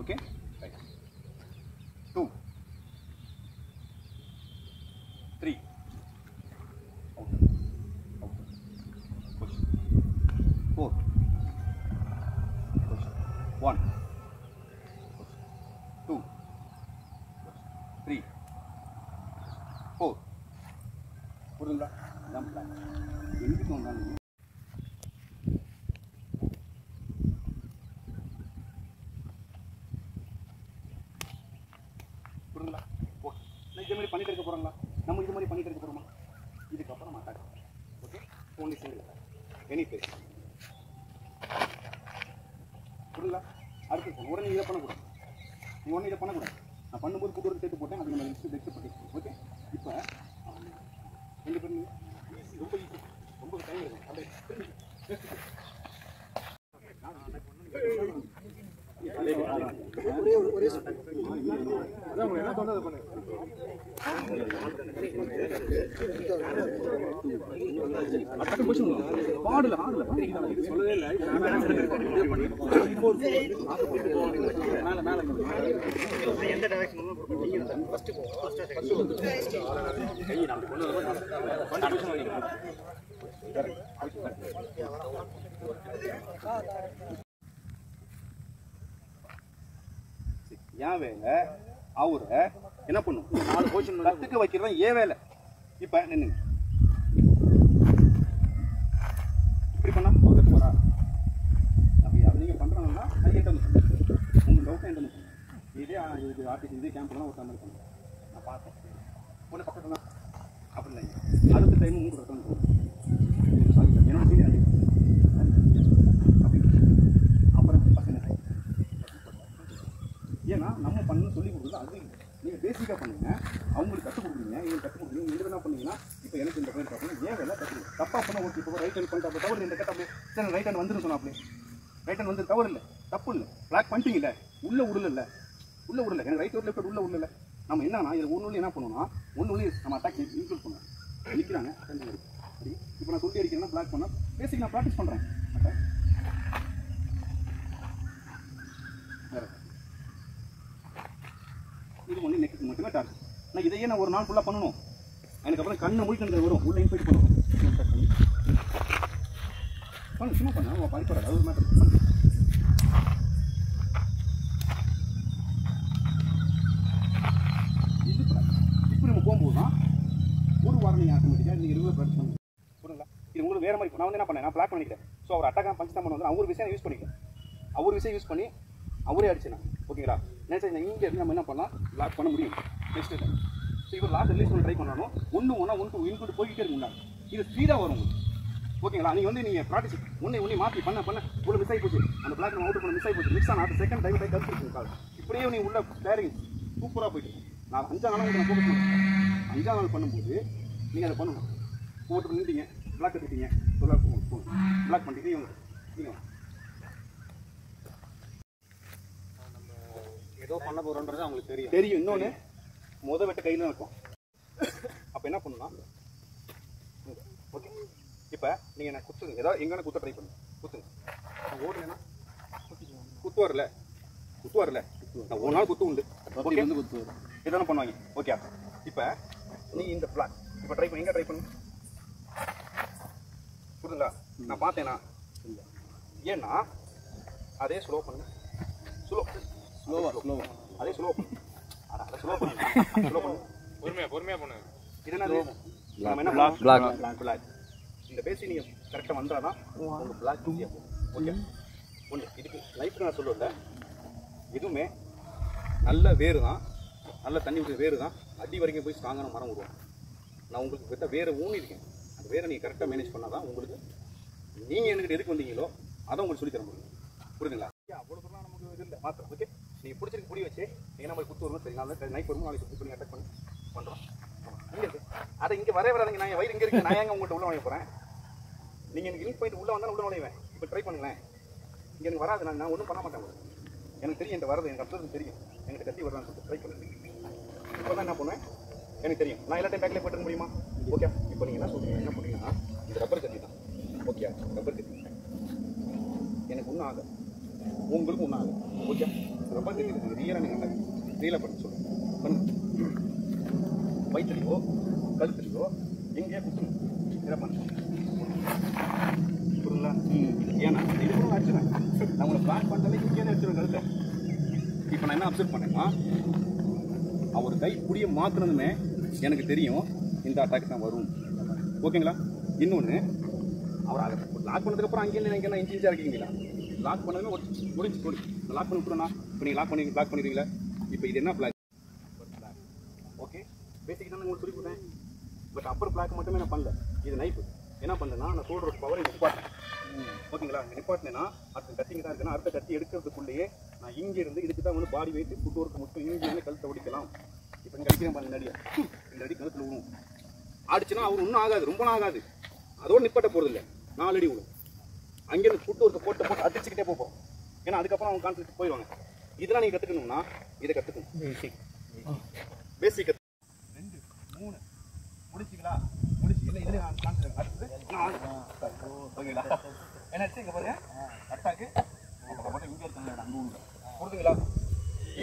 Okay, right. 2 3 அவுட் 4 1 2 3 4. புரியுதுங்களா? எதுக்கு வந்தாலும் புரியுதுங்களா? ஓகே, நான் இதே மாதிரி பண்ணிட்டு இருக்க போகிறோங்களா? நம்ம இது மாதிரி பண்ணிட்டு இருக்க போகிறோமா? இதுக்கப்புறம் நம்ம attack. Okay, only single any place. புரியுதுங்களா? அடுத்து உடனே இதை பண்ணக்கூடாது. நீ உடனே இதை பண்ணக்கூடாது. நான் பண்ணும்போது கூட்டு சேர்த்து போட்டேன். அதுக்கு நம்ம நெக்ஸ்ட் பண்ணி. ஓகே, இப்போ ரெண்டு பேரும் ரொம்ப ஈஸி, ரொம்ப டைம் இருக்கும். அப்படியே என்ன சொன்னது பண்ணு. பாடல சொல்லவே இல்லை. எந்த ஏன் வேலை அவரை என்ன பண்ணும், 4 பொசிஷன் கற்றுக்க வைக்கிறது தான் ஏன் வேலை. இப்போ நின்னுங்க, இப்படி பண்ணால் ஒரு கற்று வரா. அப்படி அது நீங்கள் பண்ணுறாங்கன்னா அது என்கிட்ட வந்து பண்ணுங்க. உங்களுக்கு டவுட்டாக என்கிட்ட வந்து இதே இது ஆர்டிஸ்ட் இதே கேம்ப்லாம் ஒரு மாதிரி பண்ணுங்க. நான் பார்த்தேன் ஒன்று பக்கத்தில் தான் அப்படி இல்லைங்க. அடுத்த டைமும் உங்களுக்கு ரெக்கமெண்ட் என்னோட சீனியர் அப்படி அப்புறம் பசங்க. ஏன்னா நம்ம பண்ணு சொல்லி கொடுக்குறது அது நீங்கள் பேசிக்காக பண்ணுங்க. அவங்களுக்கு கற்றுக் கொடுக்குறீங்க, இவங்க கற்றுக் கொடுக்குறீங்க. நீங்கள் என்ன பண்ணீங்கன்னா இப்போ எனக்கு இந்த பேர் பார்க்கணும், ஏன் வேலை கற்றுக்கணும். தப்பாக பண்ண ஓகே. இப்போ ரைட் ஹேண்ட் பண்ணிட்டு அப்போ தவறு இந்த கேட்ட அப்படியே சரி ரைட் ஹேண்ட் வந்துடும் சொன்னா அப்படியே ரைட் ஹேண்ட் வந்து தவறு இல்லை, தப்பு இல்லை. பிளாக் பண்ணிட்டீங்க இல்லை, உள்ளே உடல எனக்கு ரைட் லெஃப்ட் உள்ள உள்ள நம்ம என்னன்னா இது ஒன்று என்ன பண்ணுவோம்னா ஒன்று நம்ம அட்டாக் இன்க்ளூட் பண்ணுவோம். நிற்கிறாங்க இப்போ நான் சொல்லி அடிக்கிறேன்னா பிளாக் பண்ண பேசிக் நான் ப்ராக்டிஸ் பண்ணுறேன். இது ஒன்று நெக்ஸ்ட் மட்டுமே டார்கெட். நான் இதையே நான் ஒரு நாள் ஃபுல்லாக பண்ணணும். எனக்கு அப்புறம் கண்ணை முடிக்கிறது வரும், உள்ள இன்ஃபைட் பண்ணுவோம். பண்ணு சும்மா பண்ண நம்ம படிப்படாது, அது ஒரு மேட்டர் பண்ணு. இது இப்போ நம்ம போகும்போது தான் ஒரு வாரம் நீங்கள் ஆட்டோமேட்டிக்காக நீங்கள் ரெகுலர் ப்ராக்டிஸ் பண்ணுங்க. புரியுங்களா? இது உங்களுக்கு வேறு மாதிரி நான் வந்து என்ன பண்ணேன், நான் பிளாக் பண்ணிக்கிறேன். ஸோ அவர் அட்டாக்காக பஞ்சு தான் பண்ண வந்து அவர் விஷயம் யூஸ் பண்ணிக்கிறேன். அவர் விஷயம் யூஸ் பண்ணி அவரே அடிச்சேன். ஓகேங்களா? நினைச்சேன் இங்கே இருந்து நம்ம என்ன பண்ணலாம், பிளாக் பண்ண முடியும். நெக்ஸ்ட் ஸோ இப்போ லாக் ரிலீஸ் பண்ண ட்ரை பண்ணணும். ஒன்று ஒன்றா இன்க்ளூட் போய்கிட்டே இருக்குங்களா, இது ஸ்பீடாக வரும் ஓகேங்களா. நீங்கள் வந்து நீங்கள் ப்ராக்டிஸ் ஒன்றே மாற்றி பண்ண உள்ள மிஸ் ஆகி போச்சு, அந்த பிளாக் நம்ம அவுட் பண்ண மிஸ் ஆகி போச்சு, மிஸ் ஆனால் அது செகண்ட் டைம் கற்றுருக்கு கால் இப்படியே நீ உள்ள கிளாரிங் சூப்பராக போயிட்டு நான் 5ஆம் நாள் உங்களுக்கு நான் ஃபோக்கஸ் பண்ணுறேன். 5ஆம் நாள் பண்ணும்போது நீங்கள் அதை பண்ணணும். போட்டு நின்றுட்டீங்க, பிளாக் கட்டிட்டீங்க, பிளாக் பண்ணிட்டு இவங்க நீங்கள் ஏதோ பண்ண போகிறோன்றது அவங்களுக்கு தெரியும். இன்னொன்று வெட்ட கையில் தான் இருக்கும். அப்போ என்ன பண்ணணும்னா ஓகே இப்போ நீங்கள் என்ன குத்துங்க, ஏதாவது எங்கே குத்த ட்ரை பண்ணுங்க, குத்துங்க. நான் ஓடலைன்னா குத்து வரல நான் ஒரு நாள் குத்து உண்டு ஓகே வந்து குத்து இதானே பண்ணுவாங்க ஓகே. இப்போ நீ இந்த பிளாக் இப்போ ட்ரை பண்ணி எங்கே ட்ரை பண்ணு புரியுதுங்களா. நான் பார்த்தேன்னா ஏன்னா அதே ஸ்லோ பண்ணு, ஸ்லோவாக அதே ஸ்லோ பண்ணு பொறுமையாக பண்ணு. இது என்னது நம்ம என்ன பிளாக் இந்த பேசி நீங்கள் கரெக்டாக வந்தால் தான் உங்கள் பிளாக் ஈஸியாக போகும் ஓகே. ஒன்று இதுக்கு லைஃப் நான் சொல்லல, எதுவுமே நல்ல வேறு தான், நல்ல தண்ணி விட்டு வேறு தான் அடி வரைக்கும் போய் ஸ்ட்ராங்கான மரம் விடுவோம். நான் உங்களுக்கு கிட்ட வேறு ஊனிருக்கேன், அந்த வேரை நீங்கள் கரெக்டாக மேனேஜ் பண்ணால் தான் உங்களுக்கு நீங்கள் என்கிட்ட எதுக்கு வந்தீங்களோ அதை உங்களுக்கு சொல்லித்தர முடியும். புரியுதுங்களா. அவ்வளோ தூரம் நமக்கு இது இல்லை மாத்திரம் ஓகே. நீங்கள் பிடிச்சிருக்கு புடி வச்சு நீங்கள் நம்ம குத்து வரணும், சரி நாளைக்கு நைட் வரும்போது நாளைக்கு குத்து பண்ணி அட்டாக் பண்ணி பண்ணுறோம். இங்கே இருக்குது அதை இங்கே வராதிங்க, நான் வயிறு இங்கே இருக்குது, நான் எங்கே உங்கள்கிட்ட உள்ள நுழைய போகிறேன். நீங்கள் எனக்கு லிங்க் பாயிண்ட் உள்ளே வந்தாலும் உள்ள நுழைவேன். இப்போ ட்ரை பண்ணுங்களேன், இங்கே எனக்கு வராது, நான் ஒன்றும் பண்ண மாட்டேன். எனக்கு தெரியும் என்கிட்ட வரது, எனக்கு அடுத்தது தெரியும் என்கிட்ட கத்தி வரலான்னு சொல்லிட்டு ட்ரை பண்ணுறேன். இப்போ தான் என்ன பண்ணுவேன் எனக்கு தெரியும், நான் எல்லாத்தையும் பேக்கில் போட்டு முடியுமா ஓகே. இப்போ நீங்கள் என்ன சொல்கிறீங்க, என்ன பண்ணுறீங்கன்னா இந்த ரப்பர் கத்தி தான் ஓகே. ரப்பர் கத்தி எனக்கு ஒன்றும் ஆகும், உங்களுக்கு ஒன்றும் ஆகும் ஓகே. ரப்பர் கத்தி ரியலாக நீங்கள் ரியலாக பண்ணி சொல்லுங்கள் பண்ணுங்க. வயிற்றுலையோ கழுத்துலையோ எங்கேயா குத்துணும் இதை பண்ணுங்க புரியுங்களா. ஏன்னா இது கூட வச்சுருவேன், நான் உங்களை பிளான் பண்ணாலே இங்கேயே வச்சுருவேன் கழுத்தை. இப்போ நான் என்ன அப்சர்வ் பண்ணேன்னா அவர் கை புடிய மாற்றினதுமே எனக்கு தெரியும் இந்த அட்டாக் தான் வரும் ஓகேங்களா. இன்னொன்று அவர் அதை லாக் பண்ணதுக்கப்புறம் அங்கேயே எங்கே இன்ச்சியாக இருக்கீங்களா, லாக் பண்ணதுமே முடிஞ்சு போடு லாக் பண்ணி விட்டுருண்ணா. இப்போ நீங்கள் லாக் பண்ணிடுறீங்களா. இப்போ இது என்ன பிளாக் ஓகே பேசிக் தான் உங்களுக்கு சொல்லி கொடுத்தேன். பட் அப்பர் பிளாக் மட்டுமே நான் பண்ணல, இது நைப்பு என்ன பண்ணேன்னா நான் சொல்கிற பவரை நிப்பாட்டேன் ஓகேங்களா. நிப்பாட்டினேன்னா அடுத்த கத்திங்க தான் இருக்குன்னா அடுத்த கத்தி எடுக்கிறதுக்குள்ளேயே நான் இங்கேருந்து இதுக்கு தான் வந்து பாடி வெயிட் ஃபுட் ஒர்க்கு மட்டும் இங்கேருந்து கழுத்தை ஒடிக்கலாம். இப்போ இங்கே அடிக்கிறேன் பாருங்க நடிகை இந்த அடி கழுத்தில் விழுவும் ஆடிச்சுன்னா அவர் ஒன்றும் ஆகாது, ரொம்ப ஆகாது, அதோடு நிப்பாட்ட போகிறது இல்லை, 4 அடி விழும். அங்கேருந்து ஃபுட் ஒர்க்கு போட்டு அடிச்சுக்கிட்டே போகும். ஏன்னா அதுக்கப்புறம் அவங்க கான்செப்ட் போயிடுவாங்க. இதெல்லாம் நீங்கள் கற்றுக்கணும்னா இதை கற்றுக்கணும். பேசிக் 2 3 முடிச்சிங்களா, முடிச்சு இல்லை இதில் நான் கான்செப்ட் அடுத்தது ஓகேங்களா. என்னாச்சு இங்கே பாருங்க அட்டாக்கு மட்டும் இங்கே இருக்காங்க அங்கே உண்டு புரியுதுங்களா.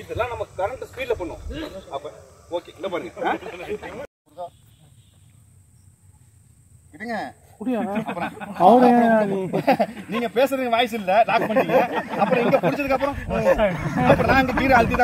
இதெல்லாம் நம்ம கரண்ட் ஸ்பீடில் பண்ணும். அப்போ ஓகே இந்த பாருங்க இதுங்க நீங்க பேசுறதுக்கு வாய்ஸ் இல்லை லாக் பண்ணிட்டீங்க. அப்புறம் இங்கே பிடிச்சதுக்கு அப்புறம் நான் இங்கே கீரை அழுத்தி தான்